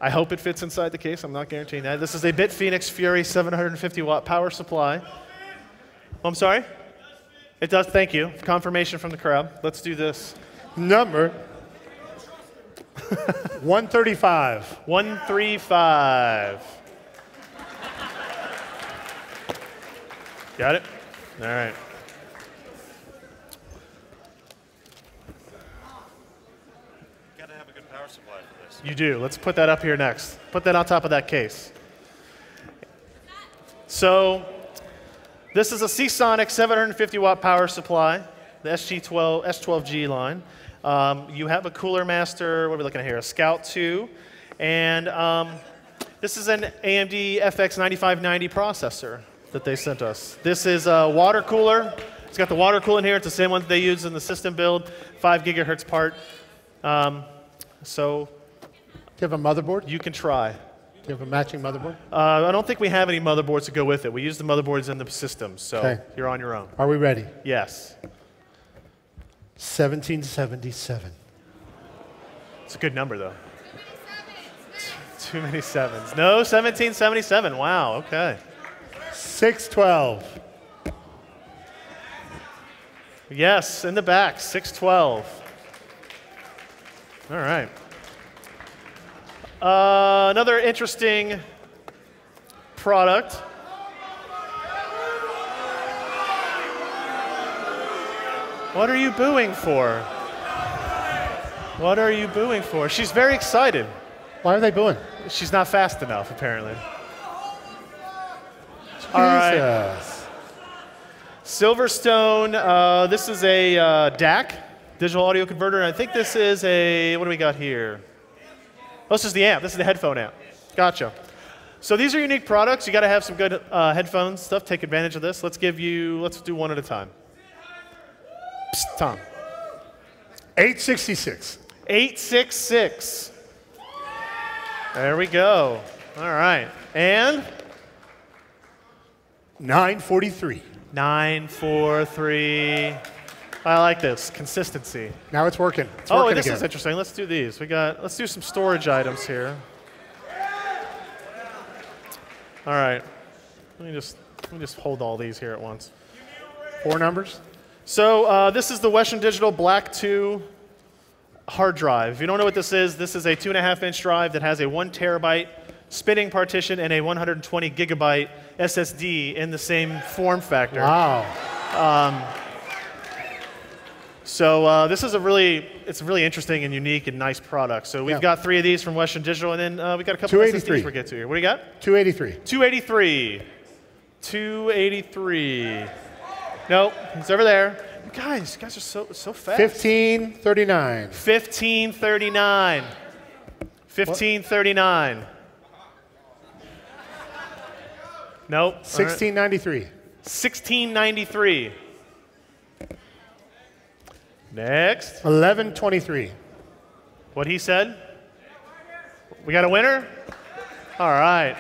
I hope it fits inside the case. I'm not guaranteeing that. This is a Bit Phoenix Fury 750 watt power supply. Oh, I'm sorry? It does, thank you. Confirmation from the crowd. Let's do this. Number 135. 135. Got it? All right. You do. Let's put that up here next. Put that on top of that case. So this is a Seasonic 750 watt power supply, the S12G line. You have a Cooler Master, what are we looking at here? A Scout 2. And this is an AMD FX 9590 processor that they sent us. This is a water cooler. It's got the water coolant here. It's the same one that they use in the system build, 5 gigahertz part. So Do you have a motherboard? you can try. Do you have a matching motherboard? I don't think we have any motherboards to go with it. We use the motherboards in the system, so Okay. you're on your own. Are we ready? Yes. 1777. It's a good number, though. Too many sevens. No, 1777. Wow, okay. 612. Yes, in the back, 612. All right. Another interesting product. What are you booing for? What are you booing for? She's very excited. Why are they booing? She's not fast enough, apparently. All right. Jesus. Silverstone, this is a DAC, digital audio converter. And I think this is a, what do we got here? Oh, this is the amp. This is the headphone amp. Gotcha. So these are unique products. You got to have some good headphones stuff. Take advantage of this. Let's do one at a time. Psst, Tom. 866. 866. There we go. All right. And 943. 943. I like this. Consistency. Now it's working. It's Oh, working this again. is interesting. Let's do these. Let's do some storage items here. All right. Let me just hold all these here at once. 4 numbers? So this is the Western Digital Black 2 hard drive. If you don't know what this is a 2.5-inch drive that has a 1 terabyte spinning partition and a 120 gigabyte SSD in the same form factor. Wow. So this is it's a really interesting and unique and nice product. So we've got 3 of these from Western Digital, and then we got a couple of SSDs we'll get to here. What do you got? 283. 283. 283. Nope, it's over there. You guys are so fast. 1539. 1539. 1539. Nope. 1693. 1693. Next. 1123. What he said? We got a winner? All right.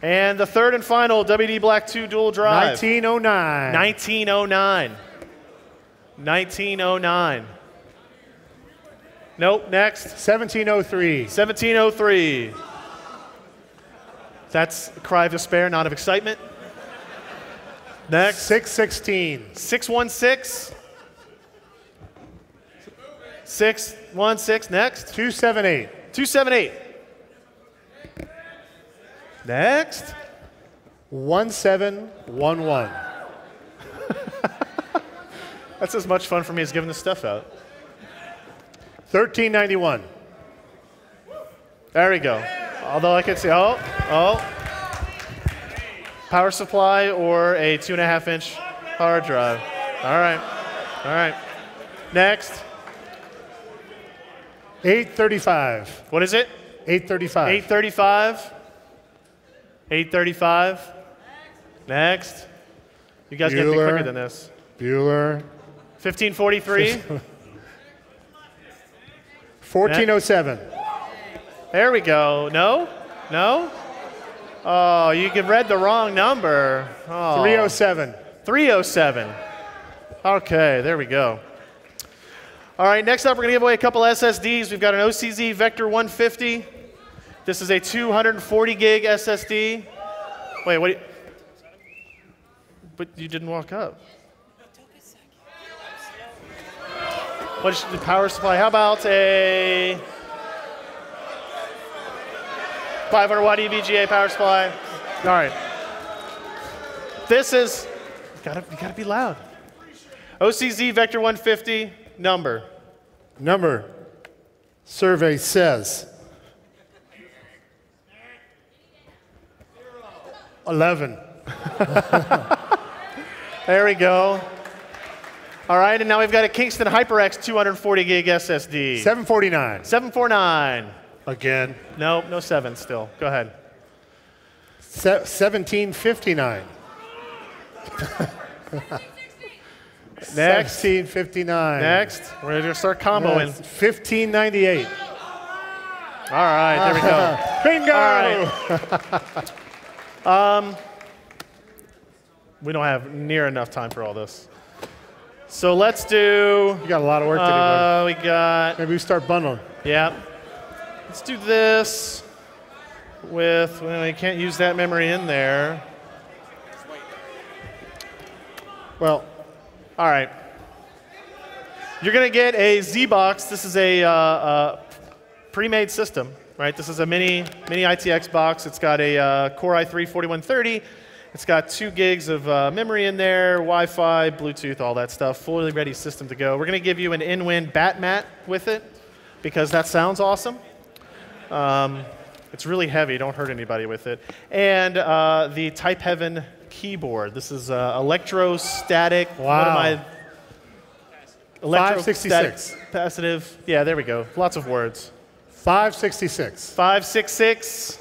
And the third and final WD Black 2 dual drive. 1909. 1909. 1909. Nope, next. 1703. 1703. That's a cry of despair, not of excitement. Next. 616. 616. 616. Next. 278. 278. Next. 1711. That's as much fun for me as giving this stuff out. 1391. There we go. Although I could see, power supply or a 2.5-inch hard drive. All right. All right. Next. 835. What is it? 835. 835. 835. Next. You guys get to be quicker than this. Bueller. 1543. 1407. There we go. No? No? Oh, you read the wrong number. Oh. 307. 307. Okay, there we go. All right, next up, we're going to give away a couple SSDs. We've got an OCZ Vector 150. This is a 240 gig SSD. Wait, what? But you didn't walk up. What is the power supply? How about a 500 watt EVGA power supply? All right. This is, you gotta be loud. OCZ Vector 150, number. Number. Survey says 11. There we go. All right, and now we've got a Kingston HyperX 240 gig SSD. 749. 749. Again. No, no 7 still. Go ahead. 1759. Next. 1759. Next. We're going to start comboing. 1598. All right, there we go. Bingo! All right. We don't have near enough time for all this. So let's do. You got a lot of work to do, buddy. We got. Maybe we start bundling. Yeah. Let's do this with. Well, you can't use that memory in there. Well, all right. You're going to get a Z-Box. This is a pre-made system, right? This is a mini ITX box. It's got a Core i3-4130. It's got 2 gigs of memory in there, Wi-Fi, Bluetooth, all that stuff. Fully ready system to go. We're going to give you an in-win bat mat with it because that sounds awesome. It's really heavy. Don't hurt anybody with it. And the Type Heaven keyboard. This is electrostatic. Wow. What am I? 566. Capacitive. Yeah, there we go. Lots of words. 566. 566.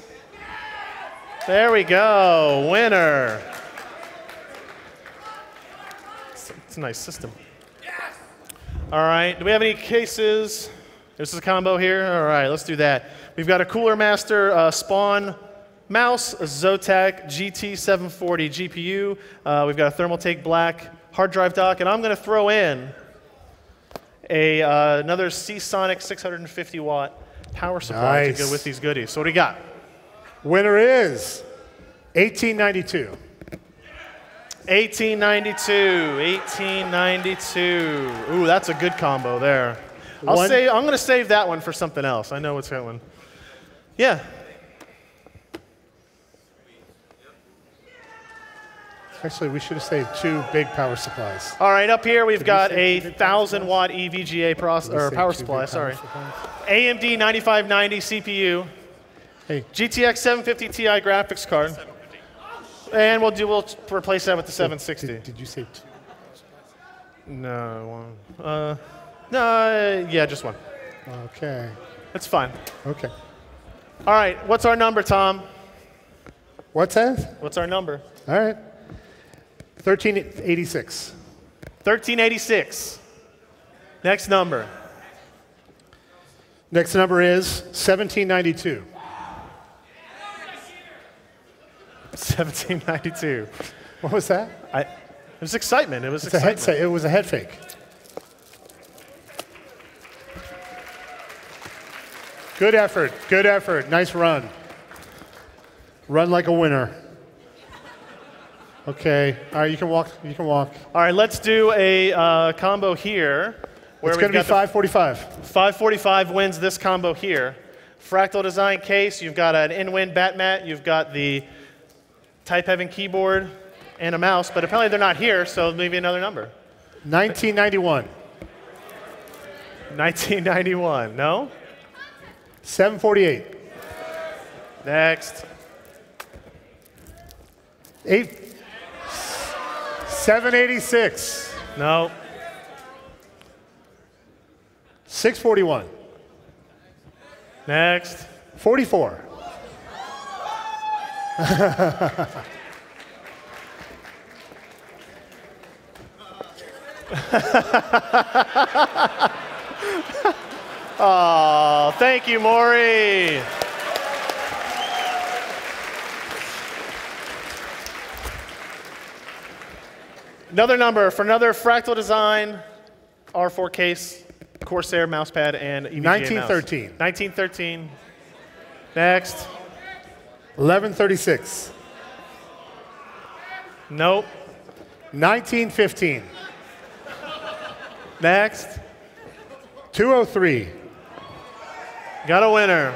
There we go. Winner. It's a nice system. All right. Do we have any cases? This is a combo here. All right, let's do that. We've got a Cooler Master Spawn mouse, a Zotac GT740 GPU. We've got a Thermaltake Black hard drive dock, and I'm going to throw in another Seasonic 650 watt power supply to go with these goodies. So what do you got? Winner is 1892. 1892. Ooh, that's a good combo there. I'm going to save that one for something else. I know what's going. Yeah. Actually, we should have saved 2 big power supplies. All right, up here we've got a 1,000-watt EVGA power supply. Sorry. AMD 9590 CPU. Hey. GTX 750 Ti graphics card. And we'll replace that with the 760. Did you say 2? No, one. No, yeah, just one. Okay. That's fine. Okay. All right, what's our number, Tom? What's that? What's our number? All right. 1386. 1386. Next number. Next number is 1792. 1792. What was that? It was excitement. It was It's a excitement. it was a head fake. Good effort. Good effort. Nice run. Run like a winner. Okay. All right, you can walk. You can walk. All right, let's do a combo here. Where It's going to be 545. 545 wins this combo here. Fractal design case. You've got an in-win bat mat. You've got the Type Heaven keyboard and a mouse, but apparently they're not here, so maybe another number. 1991. 1991. No? 748. Next. 786. No. 641. Next. 44. Oh, thank you, Maury. Another number for another Fractal Design R4 case, Corsair mousepad, and EVGA 1913. mouse. 1913. Next. 1136. Nope. 1915. Next. 203. Got a winner.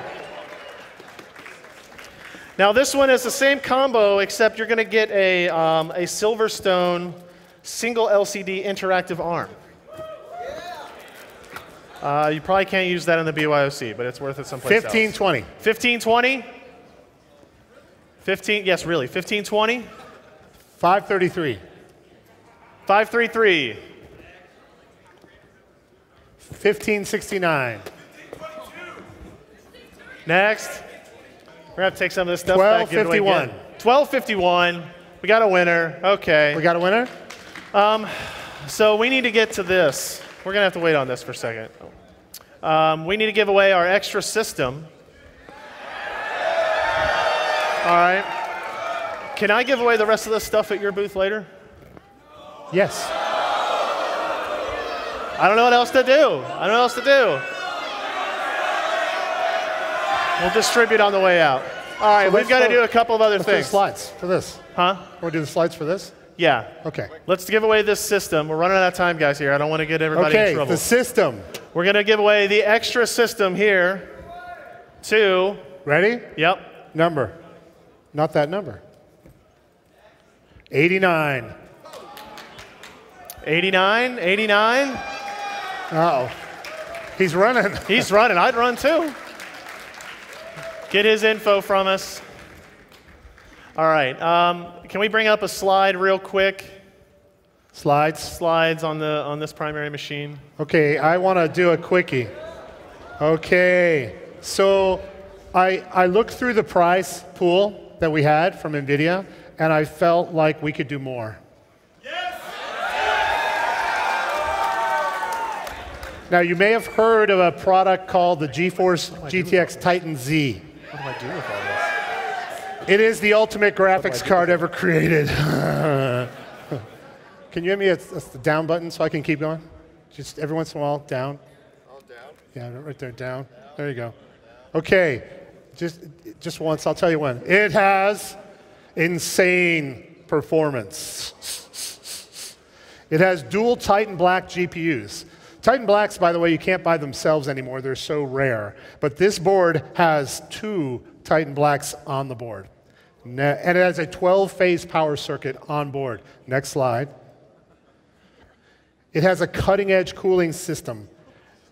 Now this one is the same combo, except you're going to get a Silverstone single LCD interactive arm. You probably can't use that in the BYOC, but it's worth it someplace 1520. else. 1520. 15. Yes, really. 1520. 533. 533. 1569. Next. We're going to have to take some of this stuff back. 1251. 1251. We got a winner. Okay. We got a winner? So we need to get to this. We're going to have to wait on this for a second. We need to give away our extra system. All right. Can I give away the rest of this stuff at your booth later? Yes. I don't know what else to do. I don't know what else to do. We'll distribute on the way out. All right, So we've got to do a couple of other let's do the things. slides for this. Huh? Want to do the slides for this? Yeah. Okay. Let's give away this system. We're running out of time, guys, here. I don't want to get everybody in Okay, trouble. the system. We're going to give away the extra system here to... Ready? Yep. Number. Not that number. 89. 89? 89? Uh-oh. He's running. He's running. I'd run too. get his info from us. All right. Can we bring up a slide real quick? Slides on this primary machine. Okay, I want to do a quickie. Okay, so I looked through the price pool that we had from NVIDIA, and I felt like we could do more. Yes! Now, you may have heard of a product called the GeForce GTX Titan Z. What do I do with all this? It is the ultimate graphics card ever created. Can you give me the down button so I can keep going? Just every once in a while, down. All down? Yeah, right there, down. There you go. Okay, just once, I'll tell you when. It has insane performance. It has dual Titan Black GPUs. Titan Blacks, by the way, you can't buy themselves anymore. They're so rare. But this board has 2 Titan Blacks on the board. And it has a 12-phase power circuit on board. Next slide. It has a cutting-edge cooling system.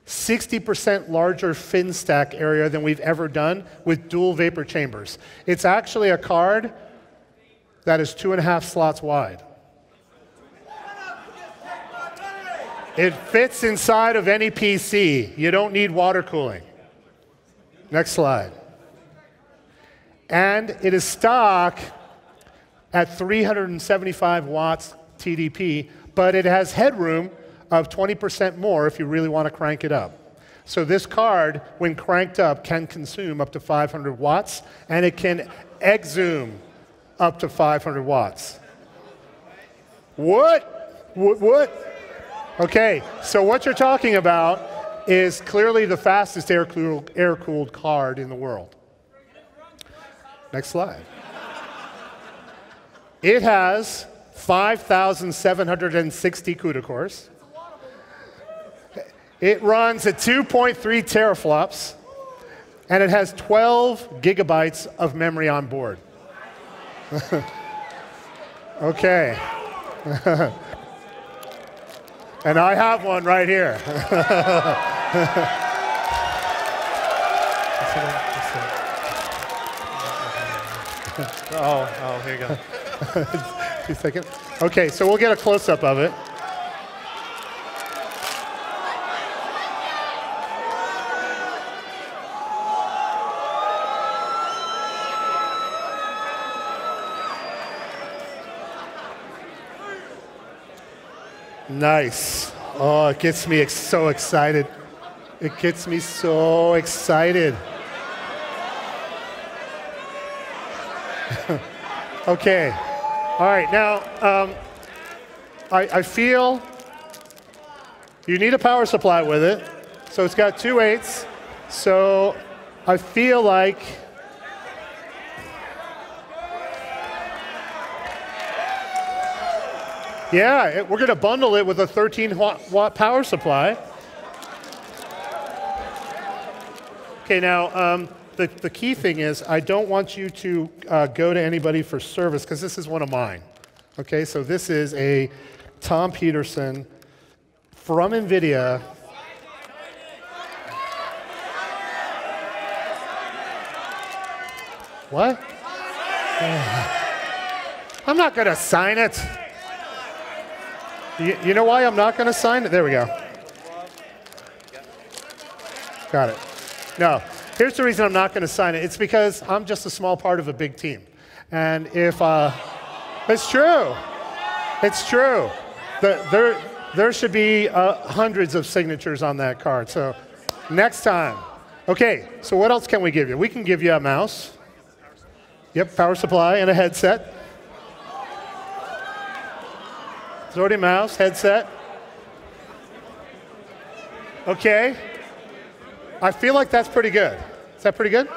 60% larger fin stack area than we've ever done with dual vapor chambers. It's actually a card that is 2.5 slots wide. It fits inside of any PC. You don't need water cooling. Next slide. And it is stock at 375 watts TDP, but it has headroom of 20% more if you really want to crank it up. So this card, when cranked up, can consume up to 500 watts, and it can exhume up to 500 watts. What? Okay, so what you're talking about is clearly the fastest air-cooled card in the world. Next slide. It has 5,760 CUDA cores. It runs at 2.3 teraflops, and it has 12 gigabytes of memory on board. Okay. And I have one right here. Oh, here you go. 2 seconds. Okay, so we'll get a close-up of it. Nice. Oh, it gets me so excited. It gets me so excited. Okay. All right, now, I feel you need a power supply with it. So it's got 2 8s. So I feel like we're going to bundle it with a 13-watt power supply. Okay, now, the key thing is I don't want you to go to anybody for service, because this is one of mine. Okay, so this is a Tom Peterson from NVIDIA. What? I'm not going to sign it. You know why I'm not going to sign it? There we go. Got it. No, here's the reason I'm not going to sign it. It's because I'm just a small part of a big team. And if, it's true. It's true. There should be hundreds of signatures on that card. So next time. Okay, so what else can we give you? We can give you a mouse. Yep, power supply and a headset. Zordy mouse, headset. Okay. I feel like that's pretty good. Is that pretty good?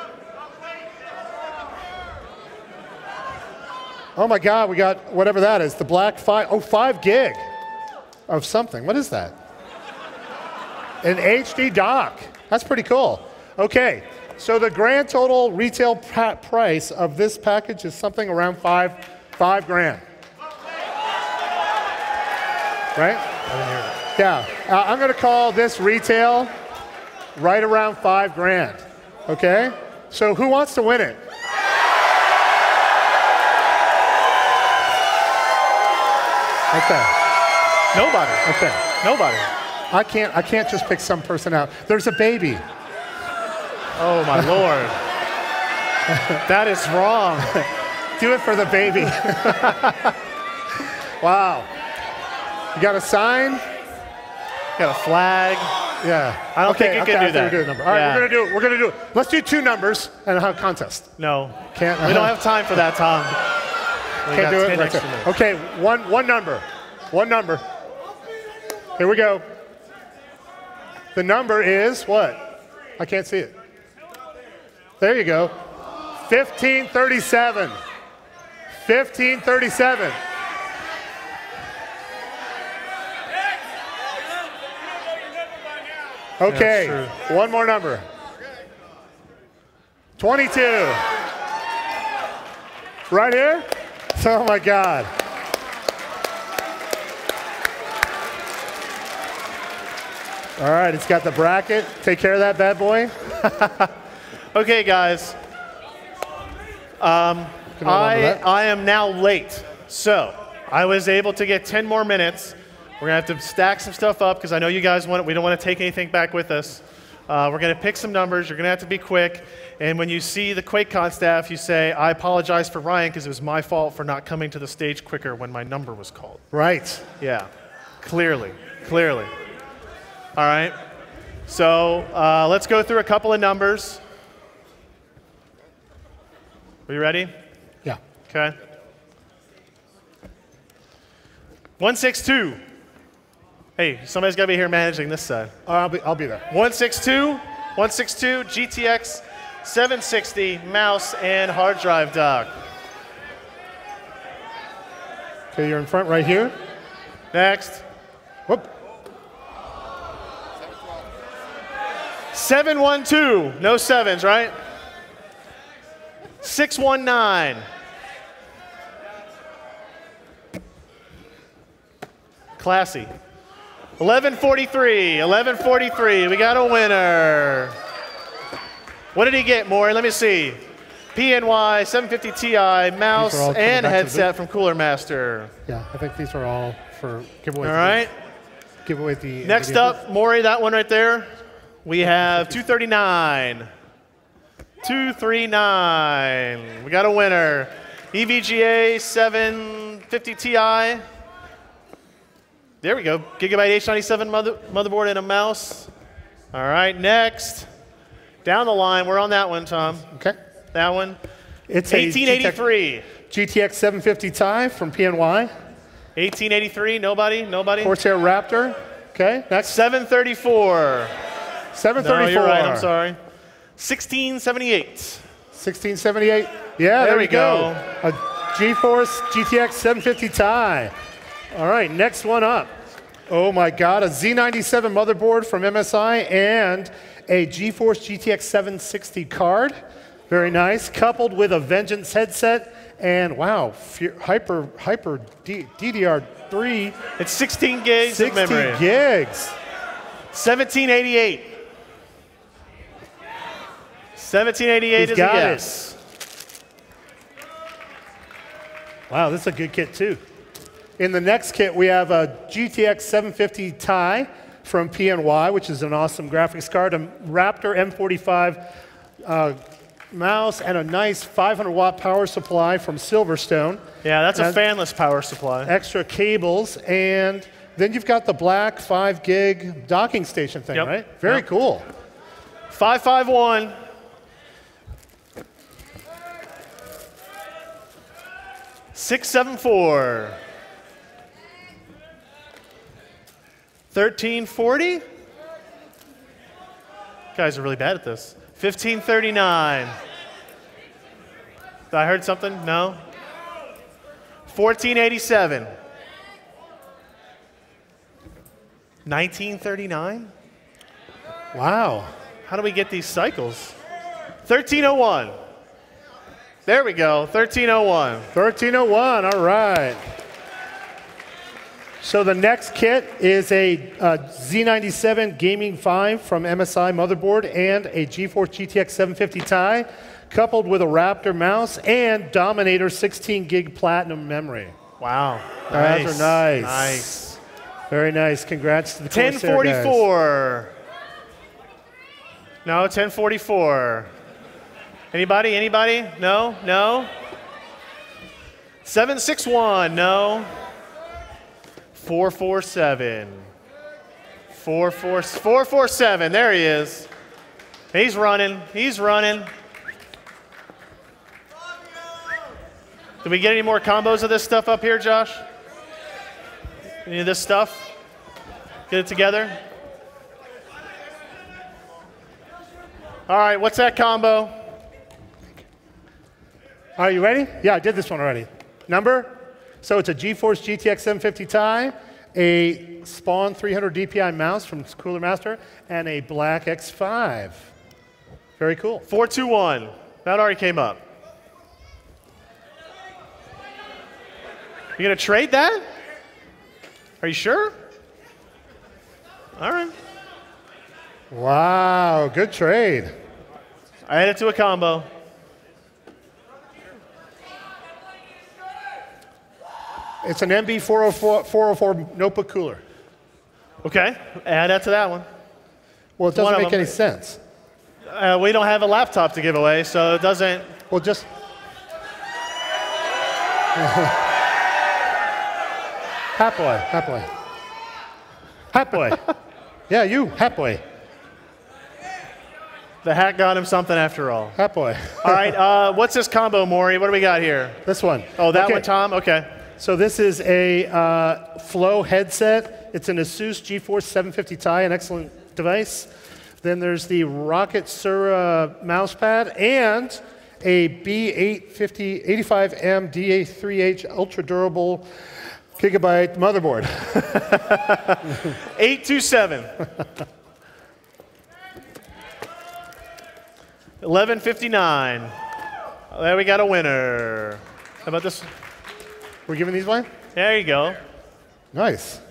Oh my God, we got whatever that is. The black 5 gig of something. What is that? An HD dock. That's pretty cool. Okay, so the grand total retail price of this package is something around $5 grand. Right? Yeah, I'm going to call this retail right around $5 grand. Okay? So who wants to win it? Okay. Nobody. Okay. Nobody. I can't just pick some person out. There's a baby. Oh, my Lord. That is wrong. Do it for the baby. Wow. You got a sign? Got a flag. Yeah. I don't think you can do that. Do a number. All right, Yeah. we're gonna do it. Let's do 2 numbers and have a contest. No. Can't. We don't have time for that, Tom. We Can't got do 10 it. Right extra there. minutes. Okay, one number. One number. Here we go. The number is what? I can't see it. There you go. 1537. 1537. Okay, That's one more number. 22. Right here? Oh my God. All right, it's got the bracket. Take care of that bad boy. Okay, guys. I am now late. So I was able to get 10 more minutes. We're going to have to stack some stuff up because I know you guys want it. We don't want to take anything back with us. We're going to pick some numbers. You're going to have to be quick. And when you see the Quakecon staff, you say, I apologize for Ryan because it was my fault for not coming to the stage quicker when my number was called. Right. Yeah, clearly. All right. So let's go through a couple of numbers. Are you ready? Yeah. Okay. 162. Hey, somebody's got to be here managing this side. I'll be there. 162 GTX 760 mouse and hard drive dock. Okay, you're in front right here. Next. Whoop. 712. No sevens, right? 619. Classy. 1143. We got a winner. What did he get, Maury? Let me see. PNY 750 Ti mouse and headset from Cooler Master. Yeah, I think these are all for giveaway. All right. Giveaway the. Next NVIDIA. up, Maury, that one right there. We have 239. 239. We got a winner. EVGA 750 Ti. There we go. Gigabyte H97 motherboard and a mouse. All right, next. Down the line, we're on that one, Tom. Okay. That one. It's 1883. GTX 750 Ti from PNY. 1883. Nobody. Corsair Raptor. Okay. Next. 734. 734. No, you're right. I'm sorry. 1678. 1678. Yeah, there we go. A GeForce GTX 750 Ti. All right, next one up. Oh my God, a Z97 motherboard from MSI and a GeForce GTX 760 card. Very nice, coupled with a Vengeance headset and wow, Hyper DDR3. It's 16 gigs of memory. 16 gigs. 1788. 1788 is a yes. Wow, this is a good kit too. In the next kit, we have a GTX 750 Ti from PNY, which is an awesome graphics card, a Raptor M45 mouse, and a nice 500-watt power supply from Silverstone. Yeah, that's a fanless power supply. Extra cables, and then you've got the black 5-gig docking station thing, right? Very cool. 551. $674. 1340. Guys are really bad at this. 1539. Did I heard something? No. 1487. 1939. Wow. How do we get these cycles? 1301. There we go. 1301. 1301. All right. So the next kit is a Z97 Gaming 5 from MSI motherboard and a GeForce GTX 750 Ti, coupled with a Raptor mouse and Dominator 16 gig platinum memory. Wow. Those are nice. Nice. Very nice. Congrats to the Corsair 1044. No, 1044. Anybody? Anybody? No? No? 761. No. 447. 447. There he is. He's running. He's running. Did we get any more combos of this stuff up here, Josh? Any of this stuff? Get it together. All right, what's that combo? Are you ready? Yeah, I did this one already. Number? So it's a GeForce GTX 750 Ti, a Spawn 300 DPI mouse from Cooler Master, and a Black X5. Very cool. 421. That already came up. You gonna trade that? Are you sure? All right. Wow, good trade. I added to a combo. It's an MB 404 notebook cooler. Okay, add that to that one. Well, it doesn't make any sense. We don't have a laptop to give away, so it doesn't. Well, just. Hat boy, hat boy. Hat boy. Yeah, you, hat boy. The hat got him something after all. Hat boy. All right, what's this combo, Maury? What do we got here? This one. Oh, that one, Tom? Okay. So this is a Flow headset. It's an Asus GeForce 750 Ti, an excellent device. Then there's the Rocket Sura mousepad and a B850-85M DA3H ultra durable gigabyte motherboard. 827. 1159. There we got a winner. How about this? We're giving these away? There you go. Nice.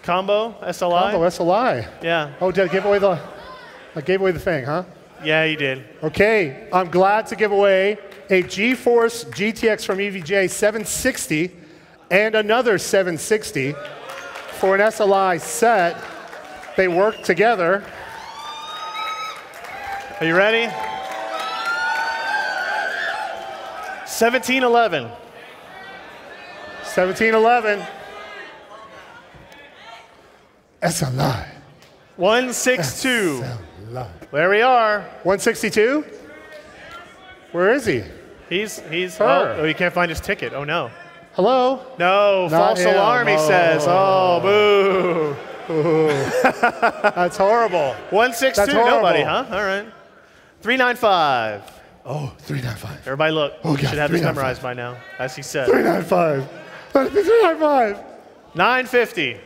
Combo SLI? Combo SLI. Yeah. Oh, did I give away the thing, huh? Yeah, you did. Okay, I'm glad to give away a GeForce GTX from EVGA 760 and another 760 for an SLI set. They work together. Are you ready? 1711. 1711. SLI. 162. SLI. There we are. 162? Where is he? He's Her. oh, you can't find his ticket. Oh no. Hello? No, false him. alarm, he says. Oh, boo. That's horrible. 162, That's horrible. nobody, huh? All right. 395. Oh, 395. Everybody look. Oh, God, Should have this 395. memorized by now, as he said. 395. 395. 950.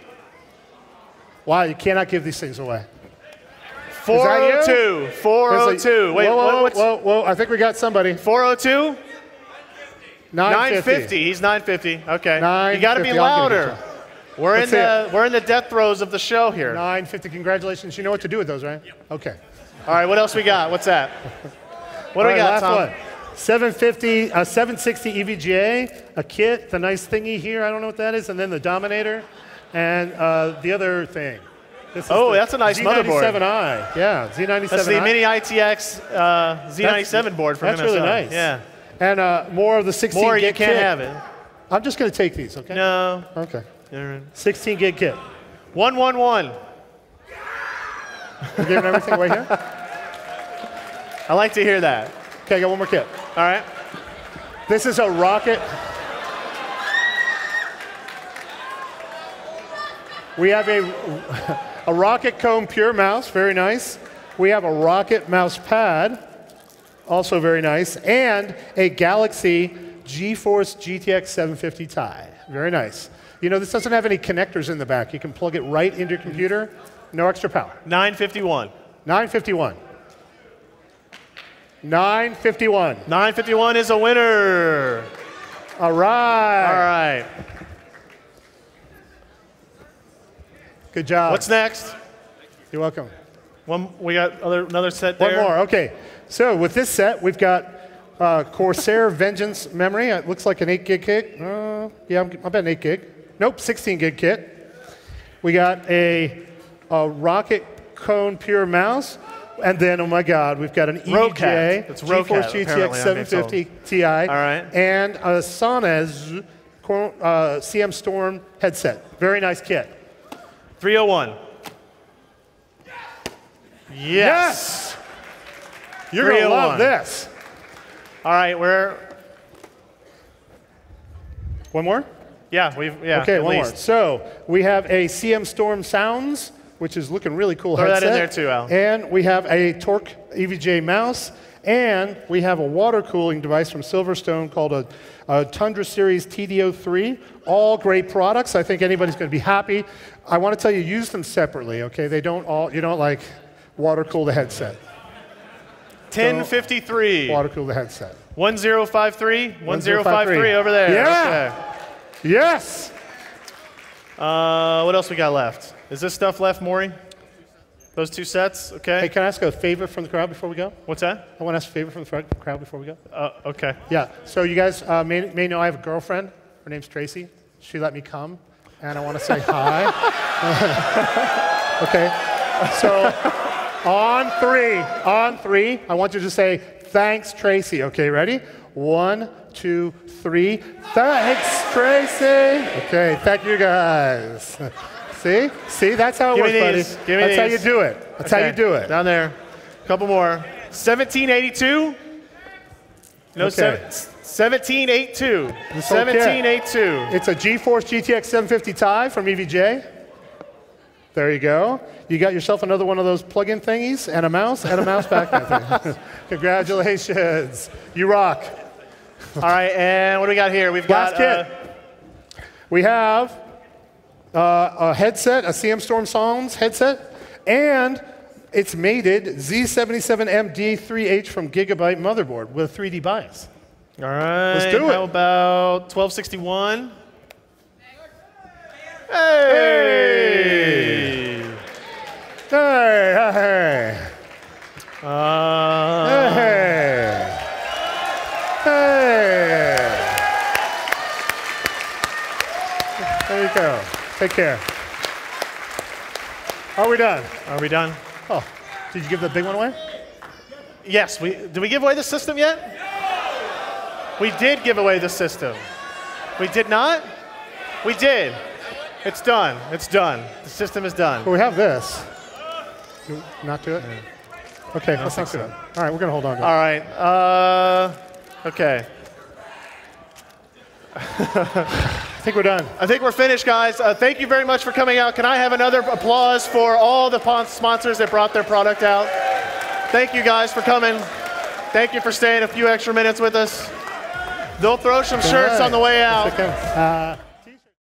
Wow, you cannot give these things away. 402. 402. Wait, whoa. I think we got somebody. 402? 950. He's 950. Okay. 950. You got to be louder. We're in the death throes of the show here. 950. Congratulations. You know what to do with those, right? Yep. Okay. All right. What else we got? What's that? What do we got, last Tom? one. 750, 760 EVGA, a kit, the nice thingy here. I don't know what that is, and then the Dominator, and the other thing. This is that's a nice motherboard. Z97i. Yeah, Z97i. That's the Mini ITX Z97 board from MSI. That's really nice. Yeah. And more of the 16 More, gig you can't kit. have it. I'm just going to take these, okay? No. Okay. All right. 16 gig kit. 111. We're giving everything away here? I like to hear that. Okay, I got one more kit. All right. This is a Rocket. We have a Rocket Comb Pure mouse, very nice. We have a Rocket mouse pad, also very nice, and a Galaxy GeForce GTX 750 Ti, very nice. You know, this doesn't have any connectors in the back. You can plug it right into your computer, no extra power. 951. 951. 951. 951 is a winner. All right. All right. Good job. What's next? You're welcome. We got another set there. One more. Okay. So with this set, we've got Corsair Vengeance memory. It looks like an 8 gig kit. Yeah, I bet an 8 gig. Nope, 16 gig kit. We got a Rocket Cone Pure mouse. And then, oh my God, we've got an EVGA, GeForce GTX 750 Ti, and a Sonez CM Storm headset. Very nice kit. 301. Yes! You're going to love this. All right, One more? Yeah, okay, one more. So we have a CM Storm Sounds, which is looking really cool headset. Throw that in there too, Al. And we have a Torque EVGA mouse, and we have a water cooling device from Silverstone called a Tundra Series TD03. All great products. I think anybody's going to be happy. I want to tell you, use them separately, okay? You don't like water cool the headset. 1053. Water cool the headset. 1053. 1053 over there. Yeah. Okay. Yes. What else we got left? Is this stuff left, Maury? Those 2 sets, okay. Hey, can I ask a favor from the crowd before we go? What's that? I want to ask a favor from the crowd before we go. Okay. Yeah, so you guys may know I have a girlfriend. Her name's Tracy. She let me come, and I want to say hi. Okay, so on three, I want you to say, thanks, Tracy. Okay, ready? 1, 2, 3. Thanks, Tracy. Okay, thank you guys. See, that's how it works, buddy. That's how you do it. That's how you do it. Down there. A couple more. 1782. No, okay. 1782. 1782. It's a GeForce GTX 750 Ti from EVGA. There you go. You got yourself another one of those plug-in thingies and a mouse back thing. Congratulations. You rock. All right, and what do we got here? We've got kit. We have a headset, a CM Storm Sounds headset, and it's mated Z77MD3H from Gigabyte motherboard with a 3D bias. All right. Let's do it. How about 1261? Hey! Hey! There you go. Take care. Are we done? Are we done? Oh, did you give the big one away? Yes. Did we give away the system yet? We did give away the system. We did not? We did. It's done. It's done. The system is done. Well, we have this. Not do it? Okay, let's not do it. All right, we're going to hold on to it. All right. Okay. I think we're done. I think we're finished, guys. Thank you very much for coming out. Can I have another applause for all the sponsors that brought their product out? Thank you, guys, for coming. Thank you for staying a few extra minutes with us. They'll throw some shirts on the way out.